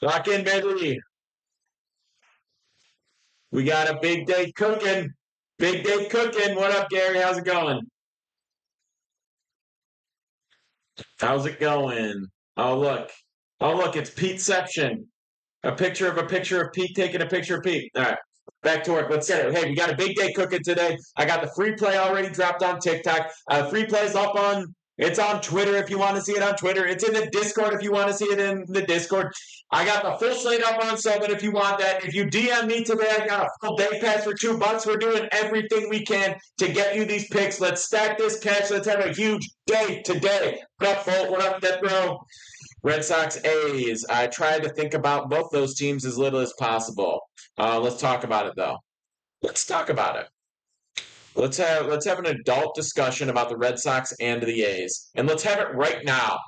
Lock in, baby. We got a big day cooking. Big day cooking. What up, Gary? How's it going? How's it going? Oh, look. Oh, look. It's Peteception. A picture of Pete taking a picture of Pete. All right. Back to work. Let's get it. Hey, we got a big day cooking today. I got the free play already dropped on TikTok. Free play's up on. It's on Twitter if you want to see it on Twitter. It's in the Discord if you want to see it in the Discord. I got the full slate up on Summit if you want that. If you DM me today, I got a full day pass for $2. We're doing everything we can to get you these picks. Let's stack this cash. Let's have a huge day today. What up, Folt? What up, Death Row? Red Sox A's. I tried to think about both those teams as little as possible. Let's talk about it though. Let's talk about it. Let's have an adult discussion about the Red Sox and the A's. And let's have it right now.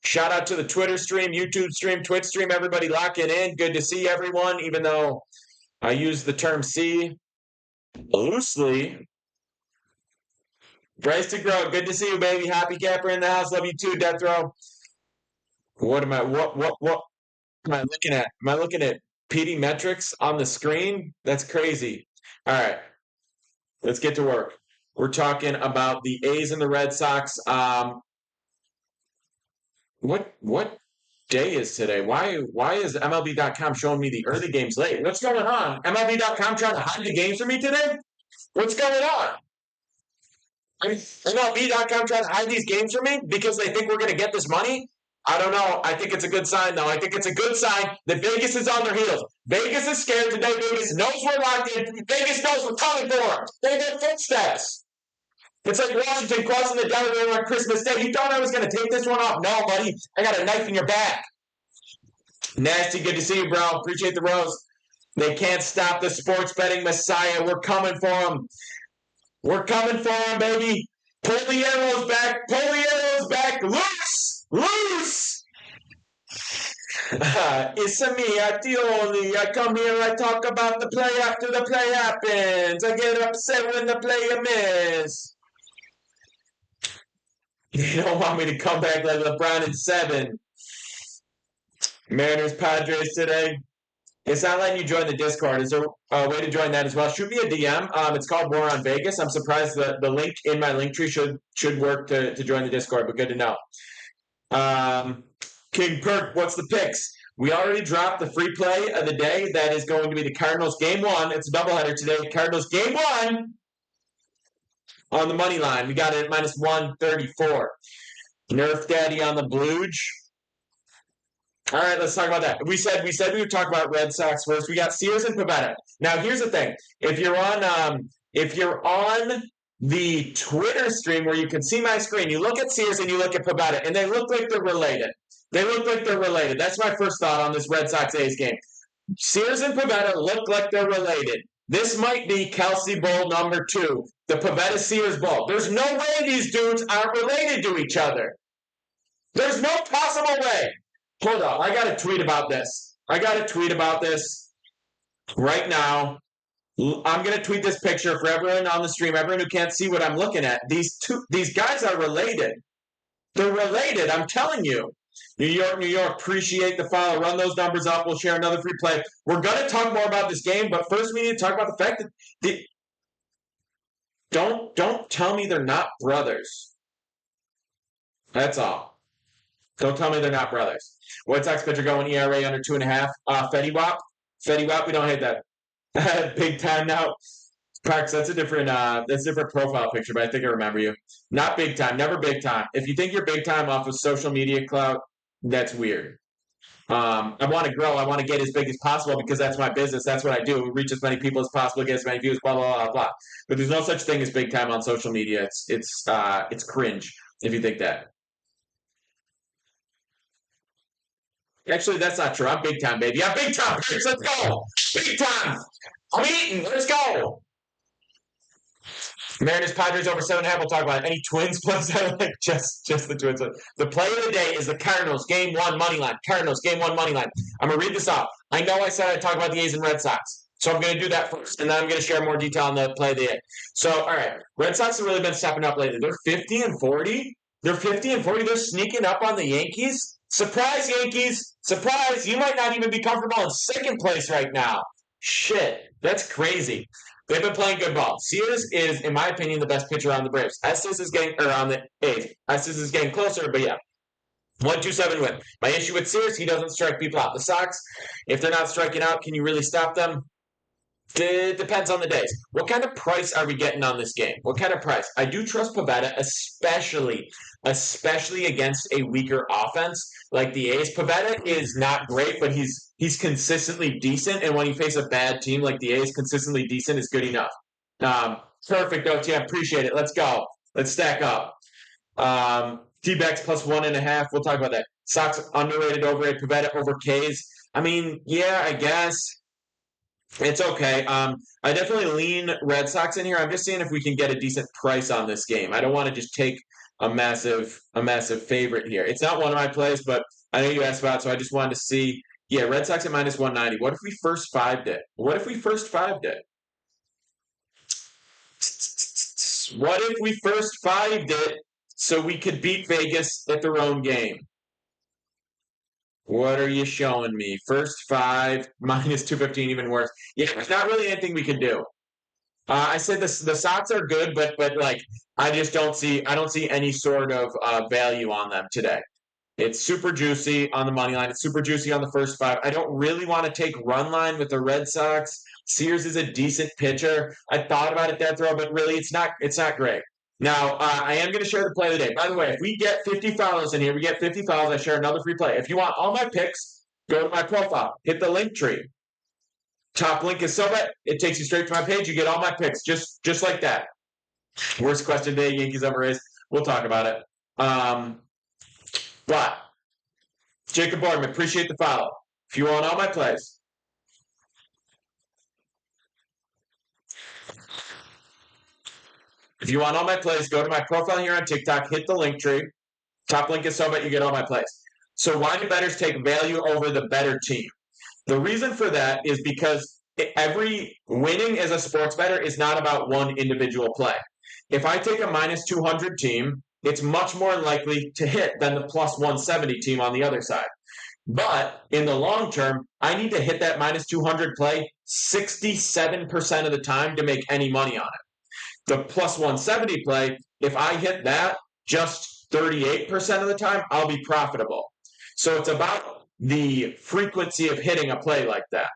Shout out to the Twitter stream, YouTube stream, Twitch stream, everybody locking in. Good to see everyone, even though I use the term see loosely. Bryce to grow. Good to see you, baby. Happy Capper in the house. Love you too, Death Row. What am I looking at? Am I looking at PD metrics on the screen? That's crazy. All right. Let's get to work. We're talking about the A's and the Red Sox. What day is today? Why is MLB.com showing me the early games late? What's going on? MLB.com trying to hide the games from me today? What's going on? MLB.com trying to hide these games from me because they think we're going to get this money? I don't know. I think it's a good sign, though. I think it's a good sign that Vegas is on their heels. Vegas is scared today. Vegas knows we're locked in. Vegas knows we're coming for them. They get footsteps. It's like Washington crossing the Delaware on Christmas Day. You thought I was going to take this one off? No, buddy. I got a knife in your back. Nasty, good to see you, bro. Appreciate the rose. They can't stop the sports betting messiah. We're coming for them. We're coming for them, baby. Pull the arrows back. Pull the arrows back. Loose. Loose. It's a me, Atioli. I come here, I talk about the play after the play happens. I get upset when the player miss. You don't want me to come back like LeBron in 7. Mariners, Padres today. It's not letting you join the Discord. Is there a way to join that as well? Shoot me a DM. It's called War on Vegas. I'm surprised the link in my link tree should work to join the Discord, but good to know. King Perk, what's the picks? We already dropped the free play of the day. That is going to be the Cardinals game 1. It's a doubleheader today. Cardinals game 1 on the money line. We got it at minus 134. Nerf Daddy on the Blues. All right, let's talk about that. We said we would talk about Red Sox first. We got Sears and Pivetta. Now, here's the thing: if you're on the Twitter stream where you can see my screen, you look at Sears and you look at Pivetta, and they look like they're related. That's my first thought on this Red Sox A's game. Sears and Pivetta look like they're related. This might be Kelsey Bowl number 2, the Pivetta Sears Bowl. There's no way these dudes aren't related to each other. There's no possible way. Hold on, I got to tweet about this. Right now. I'm going to tweet this picture for everyone on the stream, everyone who can't see what I'm looking at. These guys are related. They're related, I'm telling you. New York, appreciate the follow. Run those numbers up. We'll share another free play. We're going to talk more about this game, but first we need to talk about the fact that don't tell me they're not brothers. That's all. Don't tell me they're not brothers. White Sox pitcher going ERA under 2.5. Fetty Wap, we don't hate that. Big time now. Parks, that's a different profile picture, but I think I remember you. Not big time, never big time. If you think you're big time off of social media clout, that's weird. I want to grow. I want to get as big as possible because that's my business. That's what I do. Reach as many people as possible, get as many views, blah, blah, blah, blah. But there's no such thing as big time on social media. It's cringe if you think that. Actually, that's not true. I'm big time, baby. I'm big time. Let's go. Big time. I'm eating. Let's go. Mariners, Padres over 7.5. We'll talk about it. Any Twins plays? I like just the Twins. The play of the day is the Cardinals game 1 money line. Cardinals game 1 money line. I'm gonna read this off. I know I said I'd talk about the A's and Red Sox, so I'm gonna do that first, and then I'm gonna share more detail on the play of the day. So, all right, Red Sox have really been stepping up lately. They're 50-40. They're 50-40. They're sneaking up on the Yankees. Surprise, Yankees! Surprise! You might not even be comfortable in second place right now. Shit, that's crazy. They've been playing good ball. Sears is, in my opinion, the best pitcher on the Braves. Estes is getting, or on the A's. Estes is getting closer, but yeah. 1-2-7 win. My issue with Sears, he doesn't strike people out. The Sox, if they're not striking out, can you really stop them? It depends on the days. What kind of price are we getting on this game? What kind of price? I do trust Pivetta, especially against a weaker offense like the A's. Pivetta is not great, but he's consistently decent, and when you face a bad team like the A's, consistently decent is good enough. Perfect, OTM. Appreciate it. Let's go. Let's stack up. T-backs plus 1.5. We'll talk about that. Sox underrated, overrated. Pivetta over K's. I mean, yeah, I guess. It's okay. I definitely lean Red Sox in here. I'm just seeing if we can get a decent price on this game. I don't want to just take a massive favorite here. It's not one of my plays, but I know you asked about it, so I just wanted to see. Yeah, Red Sox at minus 190. What if we first fived it? What if we first fived it? What if we first fived it so we could beat Vegas at their own game? What are you showing me? First five, minus 215, even worse. Yeah, there's not really anything we can do. I said the Sox are good, but like I just don't see any sort of value on them today. It's super juicy on the money line. It's super juicy on the first five. I don't really want to take run line with the Red Sox. Sears is a decent pitcher. I thought about it that throw, but really it's not great. Now, I am going to share the play of the day. By the way, if we get 50 follows in here, we get 50 follows, I share another free play. If you want all my picks, go to my profile. Hit the link tree. Top link is so bad, it takes you straight to my page. You get all my picks, just like that. Worst question today, Yankees over Rays. We'll talk about it. But, Jacob Boardman, appreciate the follow. If you want all my plays, go to my profile here on TikTok, hit the link tree. Top link is so bad you get all my plays. So why do bettors take value over the better team? The reason for that is because every winning as a sports bettor is not about one individual play. If I take a minus 200 team, it's much more likely to hit than the plus 170 team on the other side. But in the long term, I need to hit that minus 200 play 67% of the time to make any money on it. The plus 170 play, if I hit that just 38% of the time, I'll be profitable. So it's about the frequency of hitting a play like that.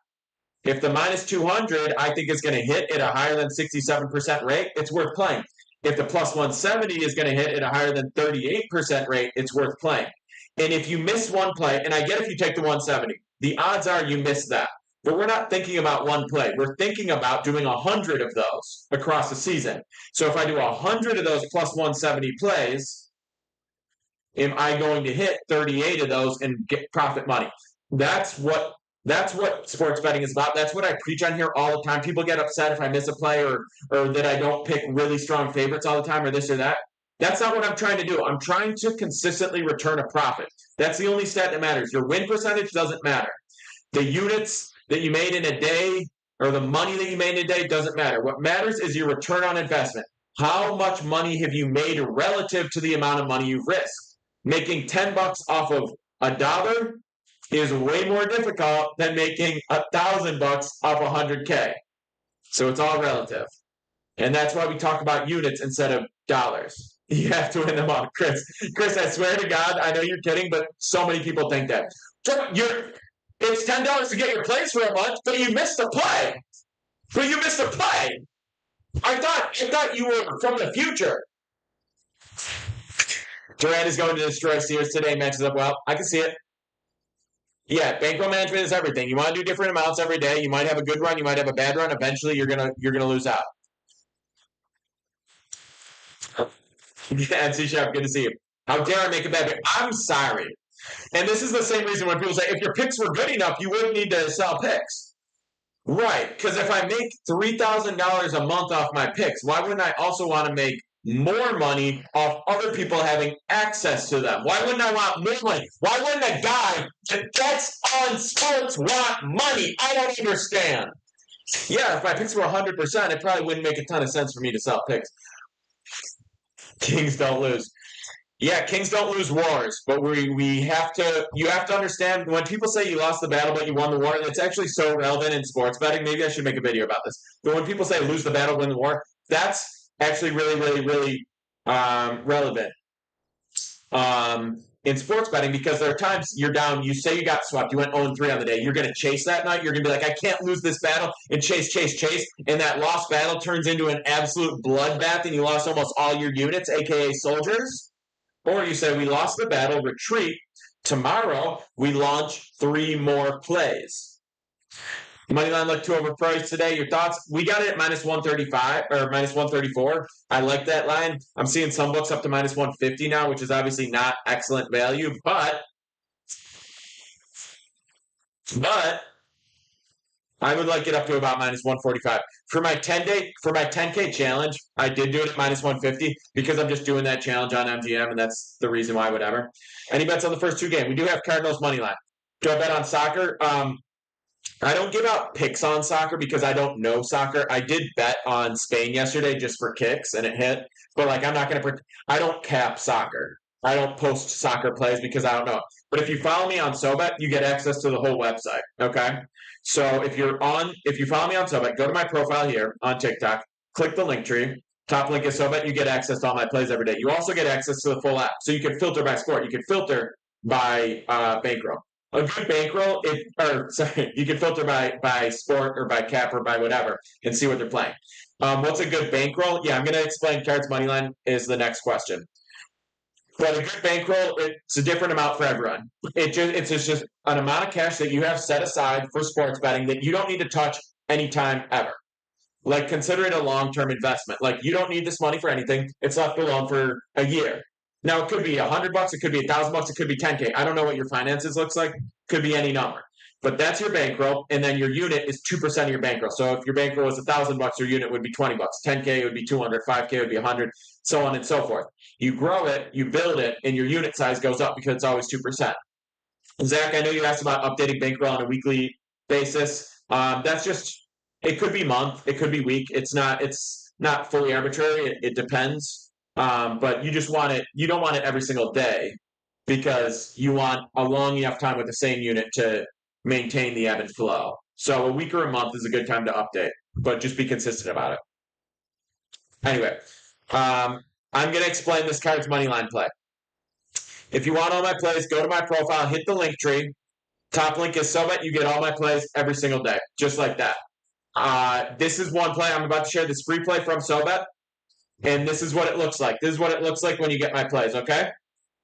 If the minus 200, I think is going to hit at a higher than 67% rate, it's worth playing. If the plus 170 is going to hit at a higher than 38% rate, it's worth playing. And if you miss one play, and I get if you take the 170, the odds are you miss that. But we're not thinking about one play. We're thinking about doing 100 of those across the season. So if I do 100 of those plus 170 plays, am I going to hit 38 of those and get profit money? That's what sports betting is about. That's what I preach on here all the time. People get upset if I miss a play or that I don't pick really strong favorites all the time or this or that. That's not what I'm trying to do. I'm trying to consistently return a profit. That's the only stat that matters. Your win percentage doesn't matter. The units that you made in a day or the money that you made in a day doesn't matter. What matters is your return on investment. How much money have you made relative to the amount of money you've risked? Making $10 off of $1 is way more difficult than making $1,000 off 100K. So it's all relative. And that's why we talk about units instead of dollars. You have to win them all. Chris, I swear to God, I know you're kidding, but so many people think that. It's $10 to get your plays for a month, but you missed a play. I thought you were from the future. Durant is going to destroy Sears today. Matches up well. I can see it. Yeah, bankroll management is everything. You want to do different amounts every day. You might have a good run. You might have a bad run. Eventually, you're gonna lose out. Yeah, C-Sharp, good to see you. How dare I make a bad pick? I'm sorry. And this is the same reason when people say, if your picks were good enough, you wouldn't need to sell picks. Right, because if I make $3,000 a month off my picks, why wouldn't I also want to make more money off other people having access to them? Why wouldn't I want more money? Why wouldn't a guy that bets on sports want money? I don't understand. Yeah, if my picks were 100%, it probably wouldn't make a ton of sense for me to sell picks. Kings don't lose. Yeah, kings don't lose wars, but we have to. You have to understand when people say you lost the battle but you won the war. It's actually so relevant in sports betting. Maybe I should make a video about this. But when people say lose the battle, win the war, that's actually really, really, really relevant in sports betting because there are times you're down. You say you got swept. You went 0-3 on the day. You're going to chase that night. You're going to be like, I can't lose this battle and chase, chase, chase. And that lost battle turns into an absolute bloodbath, and you lost almost all your units, aka soldiers. Or you say, we lost the battle, retreat. Tomorrow, we launch 3 more plays. Moneyline looked too overpriced today. Your thoughts? We got it at minus 135 or minus 134. I like that line. I'm seeing some books up to minus 150 now, which is obviously not excellent value, but I would like it up to about minus 145. For my 10K challenge, I did do it at minus 150 because I'm just doing that challenge on MGM, and that's the reason why, whatever. Any bets on the first 2 games? We do have Cardinals money line. Do I bet on soccer? I don't give out picks on soccer because I don't know soccer. I did bet on Spain yesterday just for kicks, and it hit. But I'm not going to. I don't cap soccer. I don't post soccer plays because I don't know. But if you follow me on SoBet, you get access to the whole website. Okay. So if you follow me on SoBet, go to my profile here on TikTok, click the link tree. Top link is SoBet. You get access to all my plays every day. You also get access to the full app, so you can filter by sport. You can filter by bankroll. A good bankroll, you can filter by sport or by cap or by whatever and see what they're playing. What's a good bankroll? Yeah, I'm going to explain cards money line is the next question. But a good bankroll, it's a different amount for everyone. It's just an amount of cash that you have set aside for sports betting that you don't need to touch anytime ever. Consider it a long-term investment. You don't need this money for anything. It's left alone for a year. Now, it could be $100, it could be $1,000, it could be $10K. I don't know what your finances looks like. Could be any number. But that's your bankroll, and then your unit is 2% of your bankroll. So if your bankroll was $1,000, your unit would be $20. $10K would be $200, $5K would be $100, so on and so forth. You grow it, you build it, and your unit size goes up because it's always 2%. Zach, I know you asked about updating bankroll on a weekly basis. That's just, it could be month, it could be week. It's not fully arbitrary. It depends. But you just want it. You don't want it every single day because you want a long enough time with the same unit to maintain the ebb and flow. So a week or a month is a good time to update, but just be consistent about it. Anyway, I'm going to explain this card's money line play. If you want all my plays, go to my profile, hit the link tree. Top link is SoBet. You get all my plays every single day, just like that. This is one play. I'm about to share this free play from SoBet. And this is what it looks like. This is what it looks like when you get my plays, okay?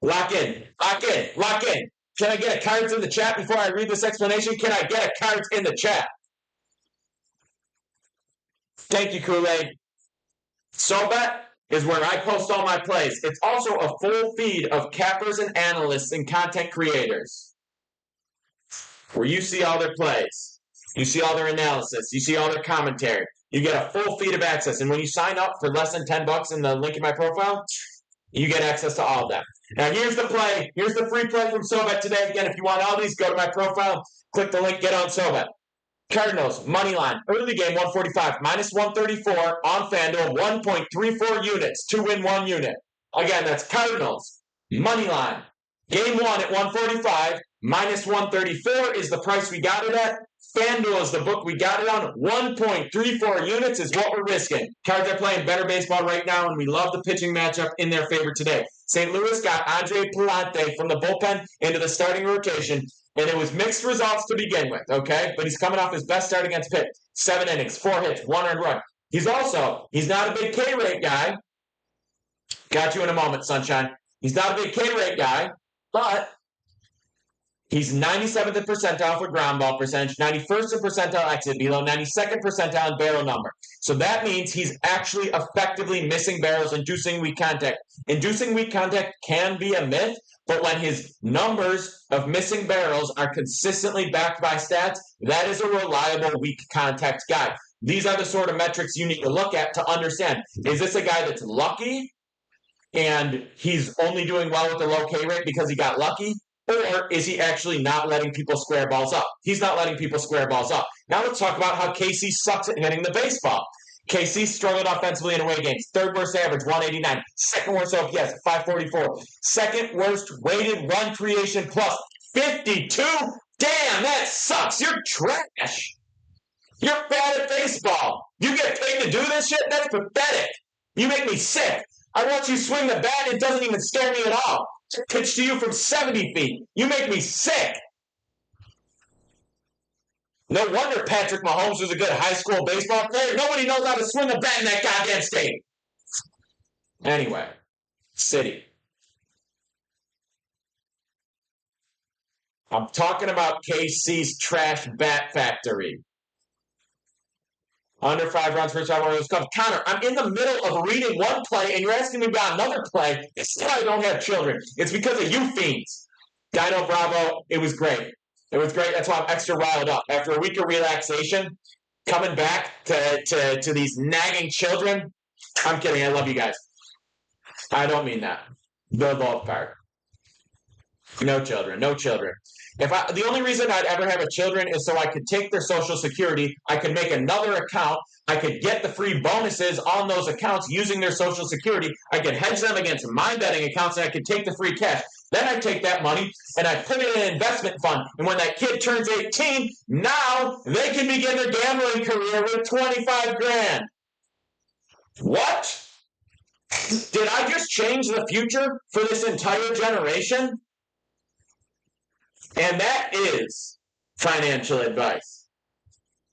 Lock in. Lock in. Lock in. Can I get a cards in the chat before I read this explanation? Can I get a cards in the chat? Thank you, Kool-Aid. SoBet is where I post all my plays. It's also a full feed of cappers and analysts and content creators where you see all their plays. You see all their analysis. You see all their commentary. You get a full feed of access. And when you sign up for less than $10 in the link in my profile, you get access to all of that. Now, here's the play. Here's the free play from SoBet today. Again, if you want all these, go to my profile, click the link, get on SoBet. Cardinals, money line, early game, 145, minus 134 on FanDuel, 1.34 units to win 1 unit. Again, that's Cardinals, money line. Game 1 at 145, minus 134 is the price we got it at. FanDuel is the book we got it on. 1.34 units is what we're risking. Cards are playing better baseball right now, and we love the pitching matchup in their favor today. St. Louis got Andre Palante from the bullpen into the starting rotation, and it was mixed results to begin with, okay? But he's coming off his best start against Pitt. 7 innings, 4 hits, 1 earned run. He's not a big K-rate guy. Got you in a moment, sunshine. He's not a big K-rate guy, but he's 97th percentile for ground ball percentage, 91st percentile exit below, 92nd percentile in barrel number. So that means he's actually effectively missing barrels, inducing weak contact. Inducing weak contact can be a myth, but when his numbers of missing barrels are consistently backed by stats, that is a reliable weak contact guy. These are the sort of metrics you need to look at to understand. Is this a guy that's lucky and he's only doing well with the low K rate because he got lucky? Or is he actually not letting people square balls up? He's not letting people square balls up. Now let's talk about how Casey sucks at hitting the baseball. KC struggled offensively in away games. Third worst average, 189. Second worst OPS, 544. Second worst weighted run creation plus, 52. Damn, that sucks. You're trash. You're bad at baseball. You get paid to do this shit? That's pathetic. You make me sick. I watch you swing the bat. It doesn't even scare me at all. Pitch to you from 70 feet. You make me sick. No wonder Patrick Mahomes was a good high school baseball player. Nobody knows how to swing a bat in that goddamn state. Anyway, City. I'm talking about KC's trash bat factory. Under 5 runs, first 5 runs. Connor, I'm in the middle of reading one play, and you're asking me about another play. It's why I don't have children. It's because of you fiends. Dino Bravo, it was great. It was great. That's why I'm extra riled up. After a week of relaxation, coming back to these nagging children. I'm kidding. I love you guys. I don't mean that. The love part. No children. No children. The only reason I'd ever have a children is so I could take their Social Security, I could make another account, I could get the free bonuses on those accounts using their Social Security, I could hedge them against my betting accounts, and I could take the free cash. Then I take that money and I put it in an investment fund. And when that kid turns 18, now they can begin their gambling career with 25 grand. What? Did I just change the future for this entire generation? And that is financial advice.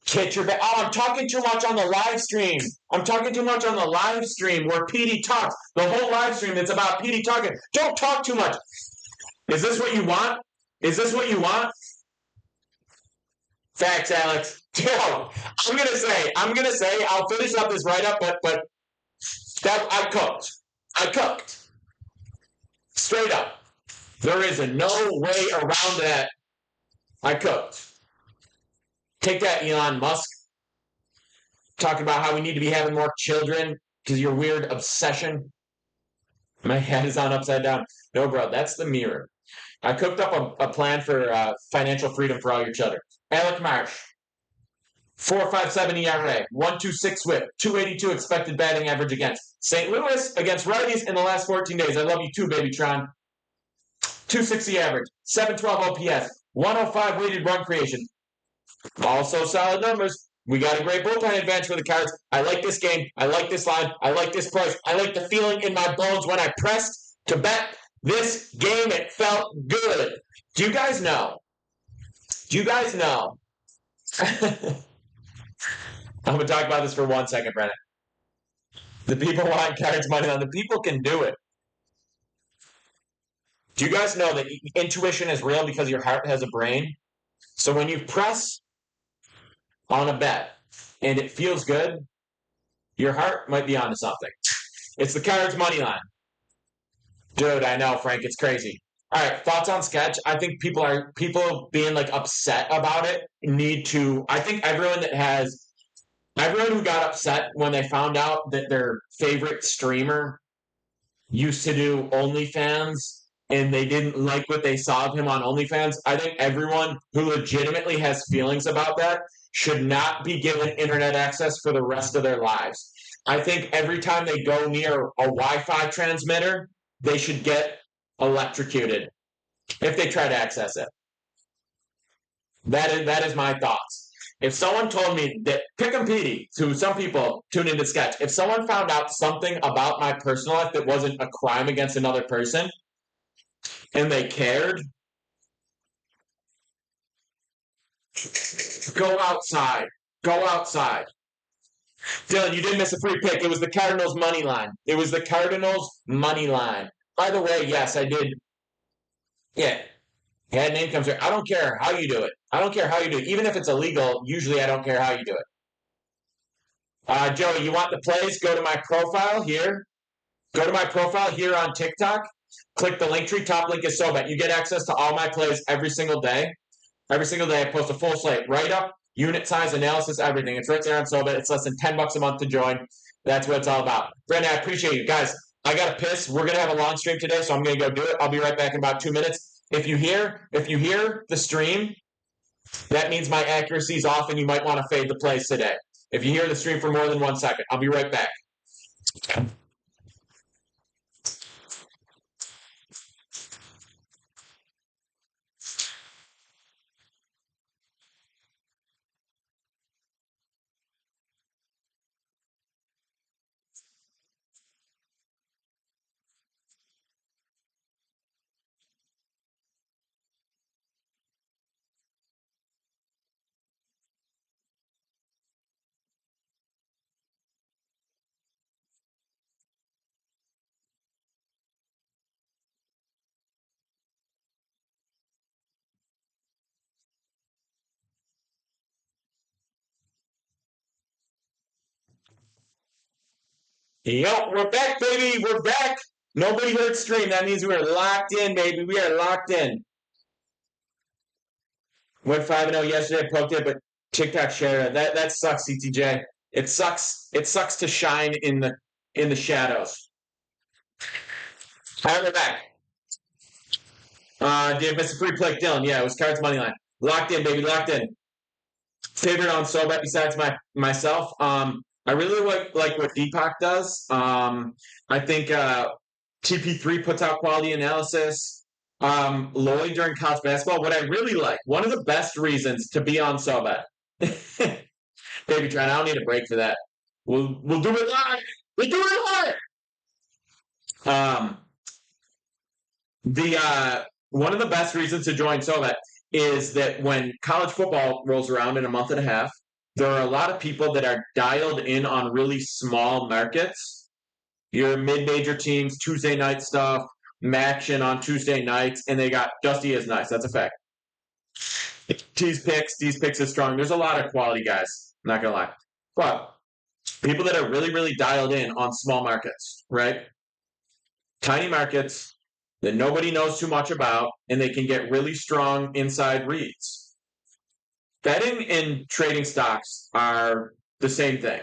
Get your bet. Oh, I'm talking too much on the live stream. I'm talking too much on the live stream where PD talks. The whole live stream is about PD talking. Don't talk too much. Is this what you want? Is this what you want? Facts, Alex. Yo, I'm gonna say, I'll finish up this write-up, but that I cooked. Straight up. There is no way around that. I cooked. Take that, Elon Musk. Talking about how we need to be having more children because your weird obsession. My head is on upside down. No, bro, that's the mirror. I cooked up a plan for financial freedom for all your children. Alec Marsh, 4.57 ERA, 1.26 WHIP, 282 expected batting average against. St. Louis against righties in the last 14 days. I love you too, baby Tron. 260 average, 712 OPS, 105 weighted run creation. Also solid numbers. We got a great bullpen advantage for the Cards. I like this game. I like this line. I like this price. I like the feeling in my bones when I pressed to bet this game. It felt good. Do you guys know? I'm going to talk about this for 1 second, Brennan. The people want Cards money on. The people can do it. Do you guys know that intuition is real because your heart has a brain? So when you press on a bet and it feels good, your heart might be onto something. It's the Cards money line. Dude, I know, Frank, it's crazy. All right, thoughts on sketch. I think people being like upset about it need to. I think everyone who got upset when they found out that their favorite streamer used to do OnlyFans and they didn't like what they saw of him on OnlyFans, I think everyone who legitimately has feelings about that should not be given internet access for the rest of their lives. I think every time they go near a Wi-Fi transmitter, they should get electrocuted if they try to access it. That is my thoughts. If someone told me that, pick 'em Petey, to some people tune into sketch, if someone found out something about my personal life that wasn't a crime against another person, and they cared, go outside. Go outside. Dylan, you didn't miss a free pick. It was the Cardinals money line. By the way, yes, I did. Yeah. Had name comes here. I don't care how you do it. Even if it's illegal, usually I don't care how you do it. Joey, you want the plays? Go to my profile here. On TikTok. Click the link tree. Top link is SoBet. You get access to all my plays every single day. Every single day I post a full slate. Write up, unit size, analysis, everything. It's right there on SoBet. It's less than $10 a month to join. That's what it's all about. Brandon, I appreciate you. Guys, I got to piss. We're going to have a long stream today, so I'm going to go do it. I'll be right back in about 2 minutes. If you hear the stream, that means my accuracy is off and you might want to fade the plays today. if you hear the stream for more than 1 second. I'll be right back. Yo, we're back, baby. We're back. Nobody heard stream. That means we are locked in, baby. We are locked in. Went 5-0 yesterday, poked it, but TikTok share that sucks, CTJ. It sucks. It sucks to shine in the shadows. All right, we're back. Did miss a free play, Dylan? Yeah, it was Cards money line. Locked in, baby. Locked in. Favorite on SoBet besides myself. I really like what Deepak does. I think TP3 puts out quality analysis. Lloyd during college basketball. What I really like, one of the best reasons to be on SoBet. Baby Trent, I don't need a break for that. We'll do it live. We'll do it live. One of the best reasons to join SoBet is that when college football rolls around in a month and a half, there are a lot of people that are dialed in on really small markets. Your mid-major teams, Tuesday night stuff, action on Tuesday nights, and they got Dusty is nice. That's a fact. These picks is strong. There's a lot of quality guys, not going to lie. But people that are really, really dialed in on small markets, right? Tiny markets that nobody knows too much about, and they can get really strong inside reads. Betting and trading stocks are the same thing.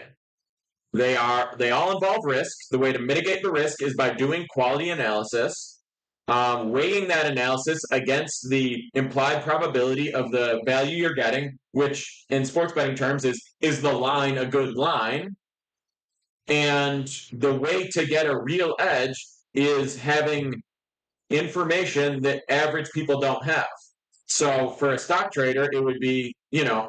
They all involve risk. The way to mitigate the risk is by doing quality analysis, weighing that analysis against the implied probability of the value you're getting, which in sports betting terms is the line a good line. And the way to get a real edge is having information that average people don't have. So for a stock trader, it would be,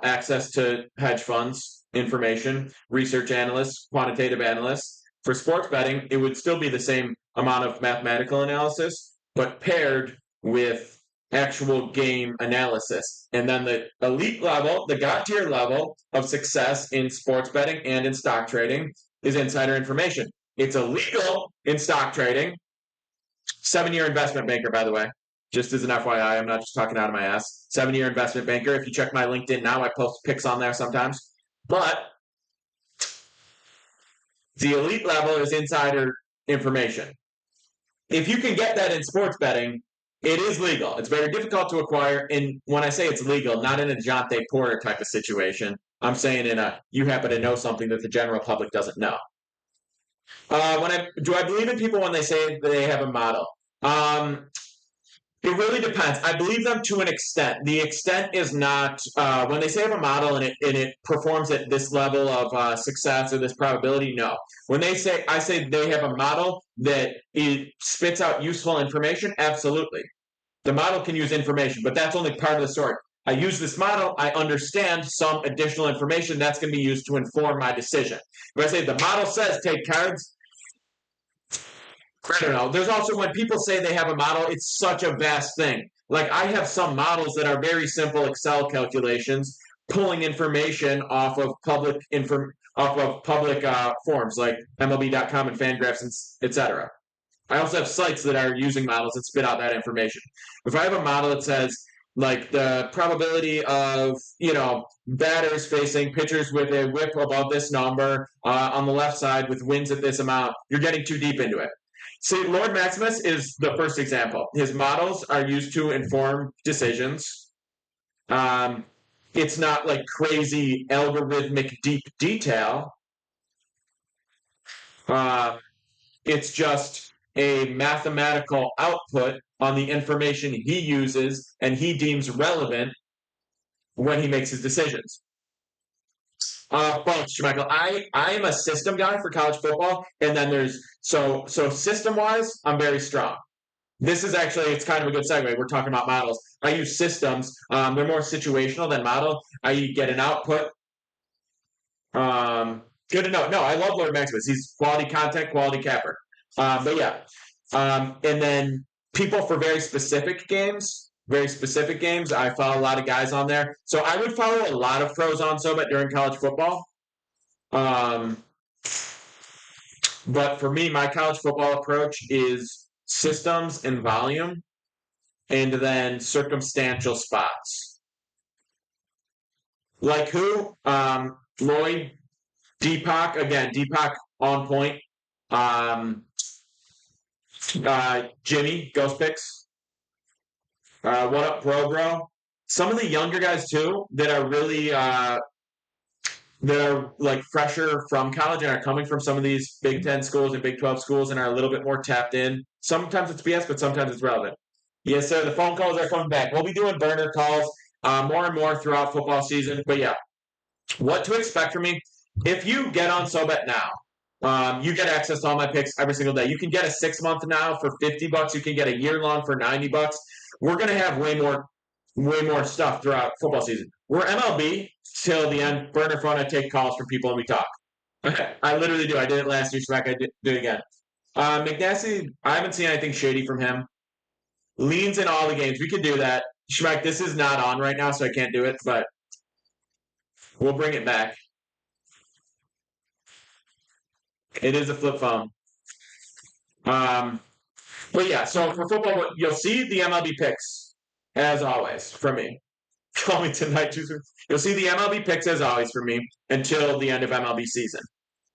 access to hedge funds, information, research analysts, quantitative analysts. For sports betting, it would still be the same amount of mathematical analysis, but paired with actual game analysis. And then the elite level, the God tier level of success in sports betting and in stock trading is insider information. It's illegal in stock trading. 7-year investment banker, by the way. Just as an FYI, I'm not just talking out of my ass. 7-year investment banker. If you check my LinkedIn now, I post pics on there sometimes. But the elite level is insider information. If you can get that in sports betting, it is legal. It's very difficult to acquire. And when I say it's legal, not in a Jonte Porter type of situation. I'm saying in a you happen to know something that the general public doesn't know. Do I believe in people when they say they have a model? It really depends. I believe them to an extent. The extent is not when they say have a model and it performs at this level of success or this probability. No. When I say they have a model that it spits out useful information, absolutely. The model can use information, but that's only part of the story. I use this model, I understand some additional information that's going to be used to inform my decision. If I say the model says take cards, I don't know. There's also when people say they have a model, it's such a vast thing. Like I have some models that are very simple Excel calculations, pulling information off of public forms like MLB.com and Fangraphs, etc. I also have sites that are using models that spit out that information. If I have a model that says like the probability of batters facing pitchers with a whip above this number on the left side with wins at this amount, you're getting too deep into it. See, Lord Maximus is the first example. His models are used to inform decisions. It's not like crazy algorithmic deep detail. It's just a mathematical output on the information he uses and he deems relevant when he makes his decisions. Both, Michael. I am a system guy for college football, and then there's so system wise, I'm very strong. This is actually it's kind of a good segue. We're talking about models. I use systems. They're more situational than model. I get an output. Good to know. No, I love Lord Maximus. He's quality content, quality capper. But yeah, and then people for very specific games. I follow a lot of guys on there. So I would follow a lot of pros on Sobet during college football. Um, but for me, my college football approach is systems and volume, and then circumstantial spots. Like who? Lloyd, Deepak. Again, Deepak on point. Um, Jimmy, Ghost Picks. What up, bro? Some of the younger guys too that are really that are like fresher from college and are coming from some of these Big 10 schools and Big 12 schools and are a little bit more tapped in. Sometimes it's BS, but sometimes it's relevant. Yes, sir. The phone calls are coming back. We'll be doing burner calls more and more throughout football season. But yeah, what to expect from me? If you get on SoBet now, you get access to all my picks every single day. You can get a 6-month now for $50. You can get a year long for $90. We're gonna have way more stuff throughout football season. We're MLB till the end. Burner phone. I take calls from people and we talk. I literally do. I did it last year. Smack. I do it again. McNasty. I haven't seen anything shady from him. Leans in all the games. We could do that. Schmack, this is not on right now, so I can't do it, but we'll bring it back. It is a flip phone. But yeah, so for football, you'll see the MLB picks, as always, from me. Call me tonight, Tuesday. You'll see the MLB picks, as always, from me until the end of MLB season.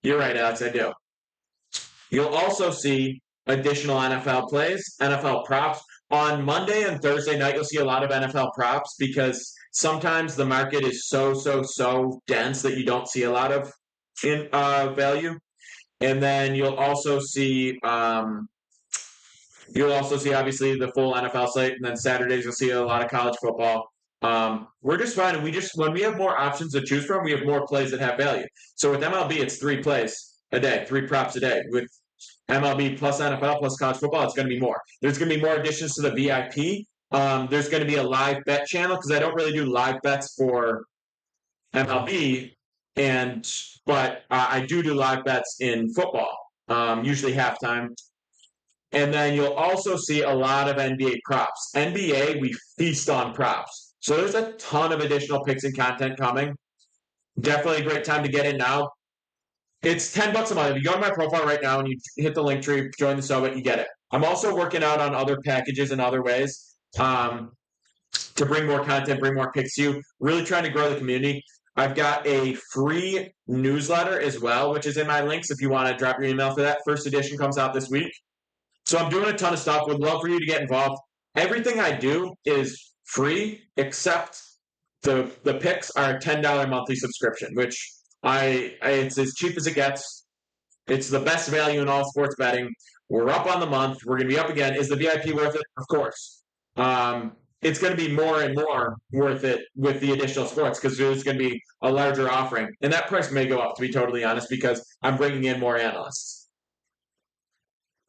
You're right, Alex, I do. You'll also see additional NFL plays, NFL props. On Monday and Thursday night, you'll see a lot of NFL props because sometimes the market is so dense that you don't see a lot of in value. And then you'll also see obviously the full NFL slate, and then Saturdays you'll see a lot of college football. We're just finding when we have more options to choose from, we have more plays that have value. So with MLB, it's 3 plays a day, 3 props a day. With MLB plus NFL plus college football, it's going to be more. There's going to be more additions to the VIP. There's going to be a live bet channel because I don't really do live bets for MLB, but I do live bets in football, usually halftime. And then you'll also see a lot of NBA props. NBA, we feast on props. So there's a ton of additional picks and content coming. Definitely a great time to get in now. It's $10 a month. If you go to my profile right now and you hit the link tree, join the summit, you get it. I'm also working out on other packages and other ways to bring more content, bring more picks to you. Really trying to grow the community. I've got a free newsletter as well, which is in my links if you want to drop your email for that. First edition comes out this week. So I'm doing a ton of stuff. Would love for you to get involved. Everything I do is free except the picks are a $10 monthly subscription, which it's as cheap as it gets. It's the best value in all sports betting. We're up on the month. We're going to be up again. Is the VIP worth it? Of course. It's going to be more and more worth it with the additional sports because there's going to be a larger offering. And that price may go up, to be totally honest, because I'm bringing in more analysts.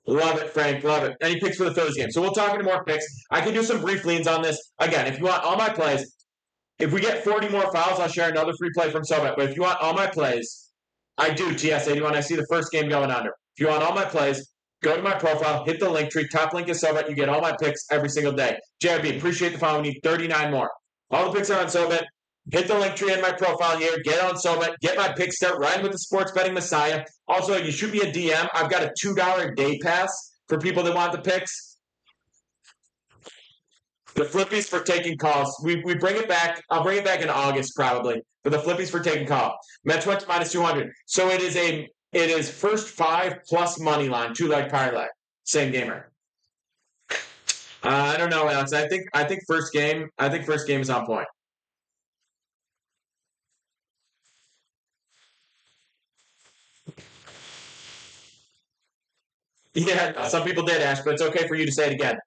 Love it, Frank. Love it. Any picks for the Phillies game? So we'll talk into more picks. I can do some brief leans on this. Again, if you want all my plays, if we get 40 more fouls, I'll share another free play from Sobet. But if you want all my plays, I do, TS81. I see the first game going under. If you want all my plays, go to my profile, hit the link tree. Top link is Sobet. You get all my picks every single day. JRB, appreciate the follow. We need 39 more. All the picks are on Sobet. Hit the link tree in my profile here. Get on Sobet. Get my picks. Start riding with the Sports Betting Messiah. Also, you shoot me a DM. I've got a $2 day pass for people that want the picks. The flippies for taking calls. We bring it back. I'll bring it back in August probably. For the flippies for taking call. Mets went to -200. So it is first 5 plus money line, 2-leg parlay. Same gamer. I don't know, Alex. I think first game is on point. Yeah, some people did, Ash, but it's okay for you to say it again.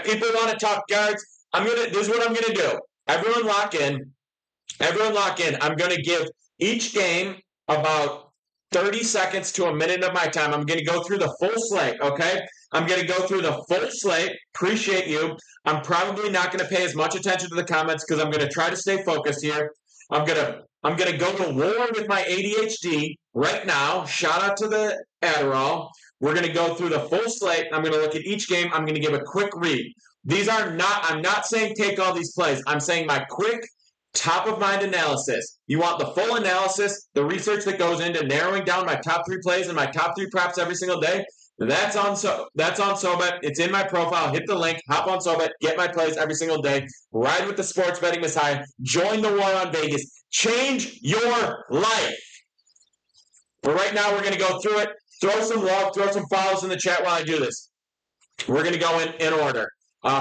If people want to talk guards, this is what I'm gonna do. Everyone lock in. I'm gonna give each game about 30 seconds to a minute of my time. I'm gonna go through the full slate, okay? I'm gonna go through the full slate. Appreciate you. I'm probably not gonna pay as much attention to the comments because I'm gonna try to stay focused here. I'm gonna go to war with my ADHD right now. Shout out to the Adderall. We're gonna go through the full slate. I'm gonna look at each game. I'm gonna give a quick read. I'm not saying take all these plays. I'm saying my quick top of mind analysis. You want the full analysis, the research that goes into narrowing down my top 3 plays and my top 3 props every single day. That's on SoBet. It's in my profile. Hit the link. Hop on SoBet. Get my plays every single day. Ride with the sports betting messiah. Join the war on Vegas. Change your life. But right now, we're going to go through it. Throw some love. Throw some follows in the chat while I do this. We're going to go in order.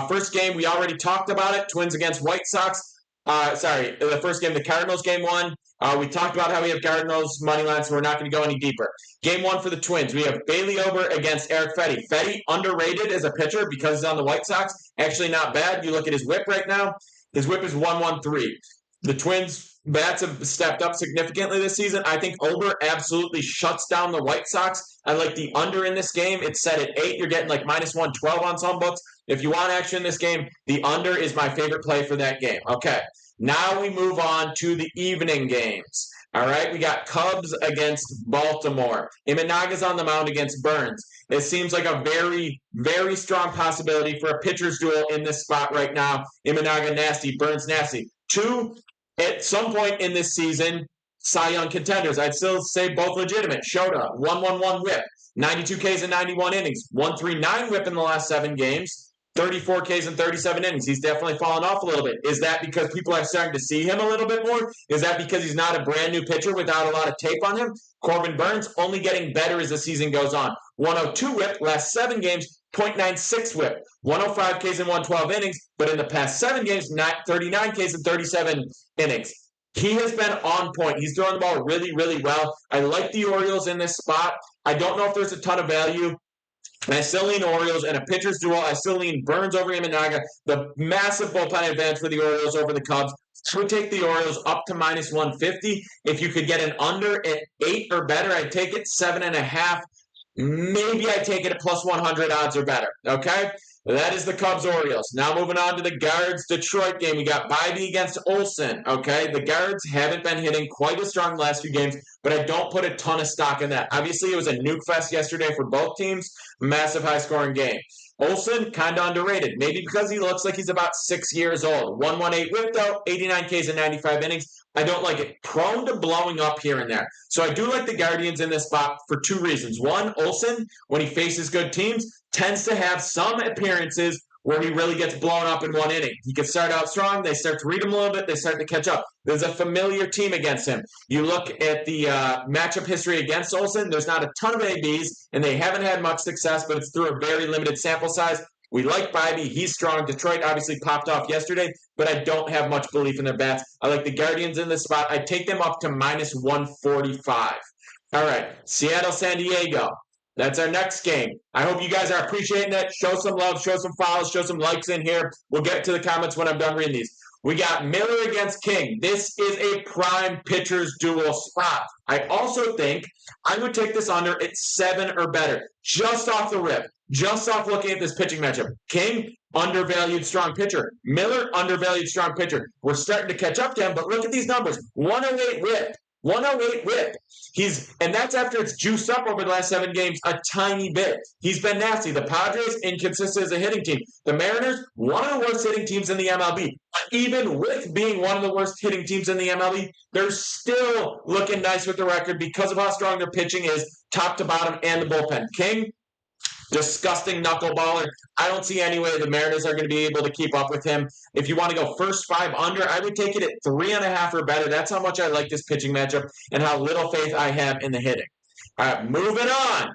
First game, we already talked about it. Twins against White Sox. The first game, the Cardinals game 1. We talked about how we have Cardinals money line, so we're not going to go any deeper. Game 1 for the Twins, we have Bailey Ober against Eric Fetty. Fetty, underrated as a pitcher because he's on the White Sox. Actually not bad. You look at his whip right now. His whip is 1.13. The Twins' bats have stepped up significantly this season. I think Ober absolutely shuts down the White Sox. I like the under in this game. It's set at 8. You're getting like minus 112 on some books. If you want action in this game, the under is my favorite play for that game. Okay, now we move on to the evening games. All right, we got Cubs against Baltimore. Imanaga's on the mound against Burns. It seems like a very, very strong possibility for a pitcher's duel in this spot right now. Imanaga nasty, Burns nasty. 2, at some point in this season, Cy Young contenders. I'd still say both legitimate. Shota, 1.11 whip, 92 Ks in 91 innings, 1.39 whip in the last 7 games. 34 Ks in 37 innings. He's definitely fallen off a little bit. Is that because people are starting to see him a little bit more? Is that because he's not a brand new pitcher without a lot of tape on him? Corbin Burns only getting better as the season goes on. 102 whip, last 7 games, 0.96 whip. 105 Ks in 112 innings, but in the past 7 games, 39 Ks in 37 innings. He has been on point. He's throwing the ball really, really well. I like the Orioles in this spot. I don't know if there's a ton of value. I still lean Orioles. And a pitcher's duel, I still lean Burns over Imanaga. The massive bullpen advance for the Orioles over the Cubs. Would take the Orioles up to minus 150. If you could get an under at 8 or better, I'd take it 7.5. Maybe I take it at plus 100 odds or better. Okay? That is the Cubs-Orioles. Now moving on to the Guards-Detroit game. We got Bybee against Olsen. Okay? The Guards haven't been hitting quite as strong the last few games, but I don't put a ton of stock in that. Obviously, it was a nuke fest yesterday for both teams. Massive high-scoring game. Olsen, kind of underrated. Maybe because he looks like he's about 6 years old. 1.18 whip, though. 89 Ks in 95 innings. I don't like it. Prone to blowing up here and there. So I do like the Guardians in this spot for 2 reasons. One, Olsen, when he faces good teams, tends to have some appearances where he really gets blown up in 1 inning. He can start out strong. They start to read him a little bit. They start to catch up. There's a familiar team against him. You look at the matchup history against Olsen. There's not a ton of ABs, and they haven't had much success, but it's through a very limited sample size. We like Bybee. He's strong. Detroit obviously popped off yesterday, but I don't have much belief in their bats. I like the Guardians in this spot. I take them up to minus 145. All right, Seattle, San Diego. That's our next game. I hope you guys are appreciating it. Show some love, show some follows, show some likes in here. We'll get to the comments when I'm done reading these. We got Miller against King. This is a prime pitcher's duel spot. I also think I would take this under at 7 or better, just off the rip, just off looking at this pitching matchup. King, undervalued strong pitcher. Miller, undervalued strong pitcher. We're starting to catch up to him, but look at these numbers. 108 whip. 108 whip. And that's after it's juiced up over the last 7 games a tiny bit. He's been nasty. The Padres, inconsistent as a hitting team. The Mariners, one of the worst hitting teams in the MLB. Even with being one of the worst hitting teams in the MLB, they're still looking nice with the record because of how strong their pitching is, top to bottom, and the bullpen. King, disgusting knuckleballer. I don't see any way the Mariners are going to be able to keep up with him. If you want to go first 5 under, I would take it at 3.5 or better. That's how much I like this pitching matchup and how little faith I have in the hitting. All right, moving on.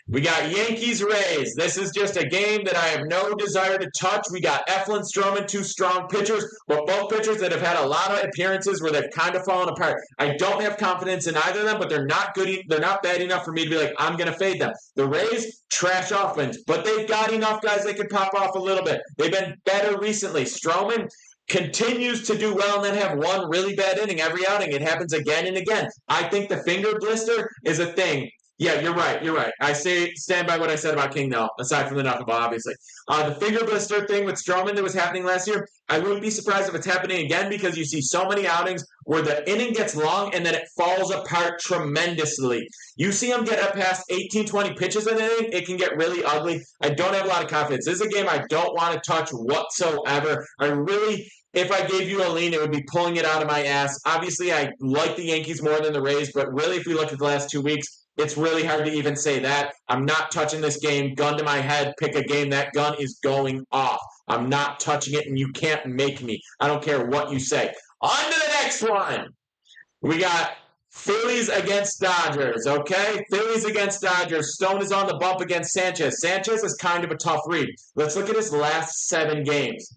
We got Yankees-Rays. This is just a game that I have no desire to touch. We got Eflin, Stroman, two strong pitchers, but both pitchers that have had a lot of appearances where they've kind of fallen apart. I don't have confidence in either of them, but they're not good. They're not bad enough for me to be like, I'm going to fade them. The Rays, trash offense, but they've got enough guys that can pop off a little bit. They've been better recently. Stroman continues to do well and then have one really bad inning every outing. It happens again and again. I think the finger blister is a thing. Yeah, you're right. I stand by what I said about King, though, aside from the knuckleball, obviously. The finger blister thing with Stroman that was happening last year, I wouldn't be surprised if it's happening again because you see so many outings where the inning gets long and then it falls apart tremendously. You see him get up past 18, 20 pitches in an inning, it can get really ugly. I don't have a lot of confidence. This is a game I don't want to touch whatsoever. If I gave you a lean, it would be pulling it out of my ass. Obviously, I like the Yankees more than the Rays, but really, if we look at the last 2 weeks, it's really hard to even say that. I'm not touching this game. Gun to my head, pick a game. That gun is going off. I'm not touching it, and you can't make me. I don't care what you say. On to the next one. We got Phillies against Dodgers, okay? Phillies against Dodgers. Stone is on the bump against Sanchez. Sanchez is kind of a tough read. Let's look at his last 7 games.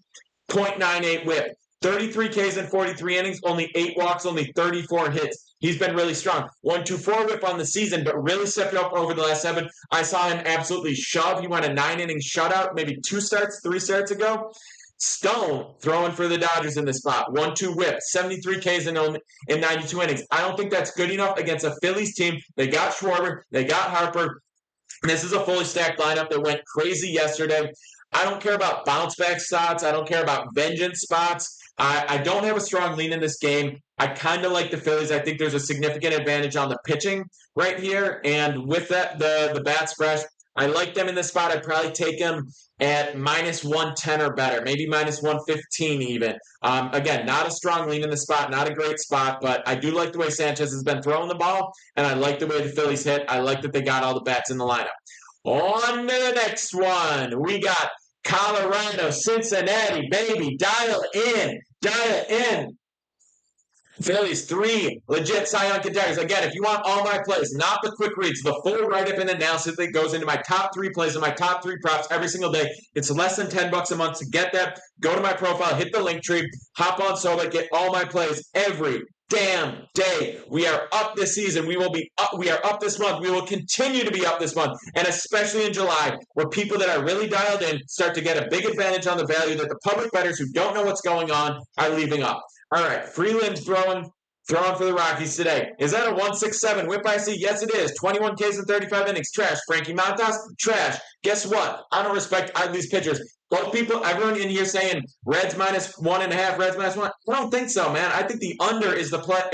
.98 whip. 33 Ks in 43 innings, only 8 walks, only 34 hits. He's been really strong. 1.24 whip on the season, but really stepped up over the last 7. I saw him absolutely shove. He went a 9-inning shutout maybe 3 starts ago. Stone throwing for the Dodgers in this spot. 1-2 whip, 73 Ks in 92 innings. I don't think that's good enough against a Phillies team. They got Schwarber, they got Harper. This is a fully stacked lineup that went crazy yesterday. I don't care about bounce back spots. I don't care about vengeance spots. I don't have a strong lean in this game. I kind of like the Phillies. I think there's a significant advantage on the pitching right here. And with that, the bat's fresh. I like them in this spot. I'd probably take them at -110 or better, maybe -115 even. Again, not a strong lean in the spot, not a great spot, but I do like the way Sanchez has been throwing the ball, and I like the way the Phillies hit. I like that they got all the bats in the lineup. On to the next one. We got Colorado, Cincinnati, baby. Dial in. Phillies, 3 legit Cy Young contenders. Again, if you want all my plays, not the quick reads, the full write-up and analysis that goes into my top 3 plays and my top 3 props every single day, it's less than $10 a month to get that. Go to my profile, hit the link tree, hop on Soba, get all my plays every damn day. We are up this season. We are up this month. We will continue to be up this month. And especially in July, where people that are really dialed in start to get a big advantage on the value that the public bettors who don't know what's going on are leaving up. All right, Freeland throwing for the Rockies today. Is that a 167 whip I see? Yes, it is. 21 Ks in 35 innings. Trash. Frankie Montas? Trash. Guess what? I don't respect either of these pitchers. Both people, everyone in here saying Reds -1.5, Reds -1. I don't think so, man. I think the over is the play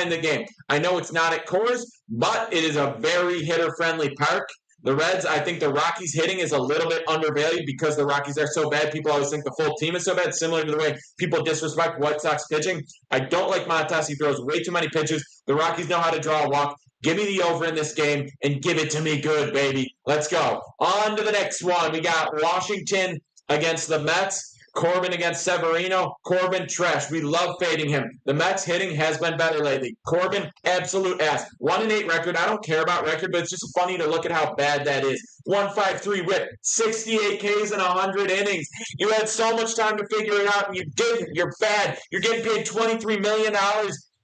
in the game. I know it's not at Coors, but it is a very hitter-friendly park. The Reds, I think the Rockies hitting is a little bit undervalued because the Rockies are so bad. People always think the full team is so bad, similar to the way people disrespect White Sox pitching. I don't like Montas. He throws way too many pitches. The Rockies know how to draw a walk. Give me the over in this game and give it to me good, baby. Let's go. On to the next one. We got Washington against the Mets. Corbin against Severino. Corbin, trash. We love fading him. The Mets hitting has been better lately. Corbin, absolute ass. 1-8 record. I don't care about record, but it's just funny to look at how bad that is. 153 whip. 68 Ks in 100 innings. You had so much time to figure it out, and you didn't. You're bad. You're getting paid $23 million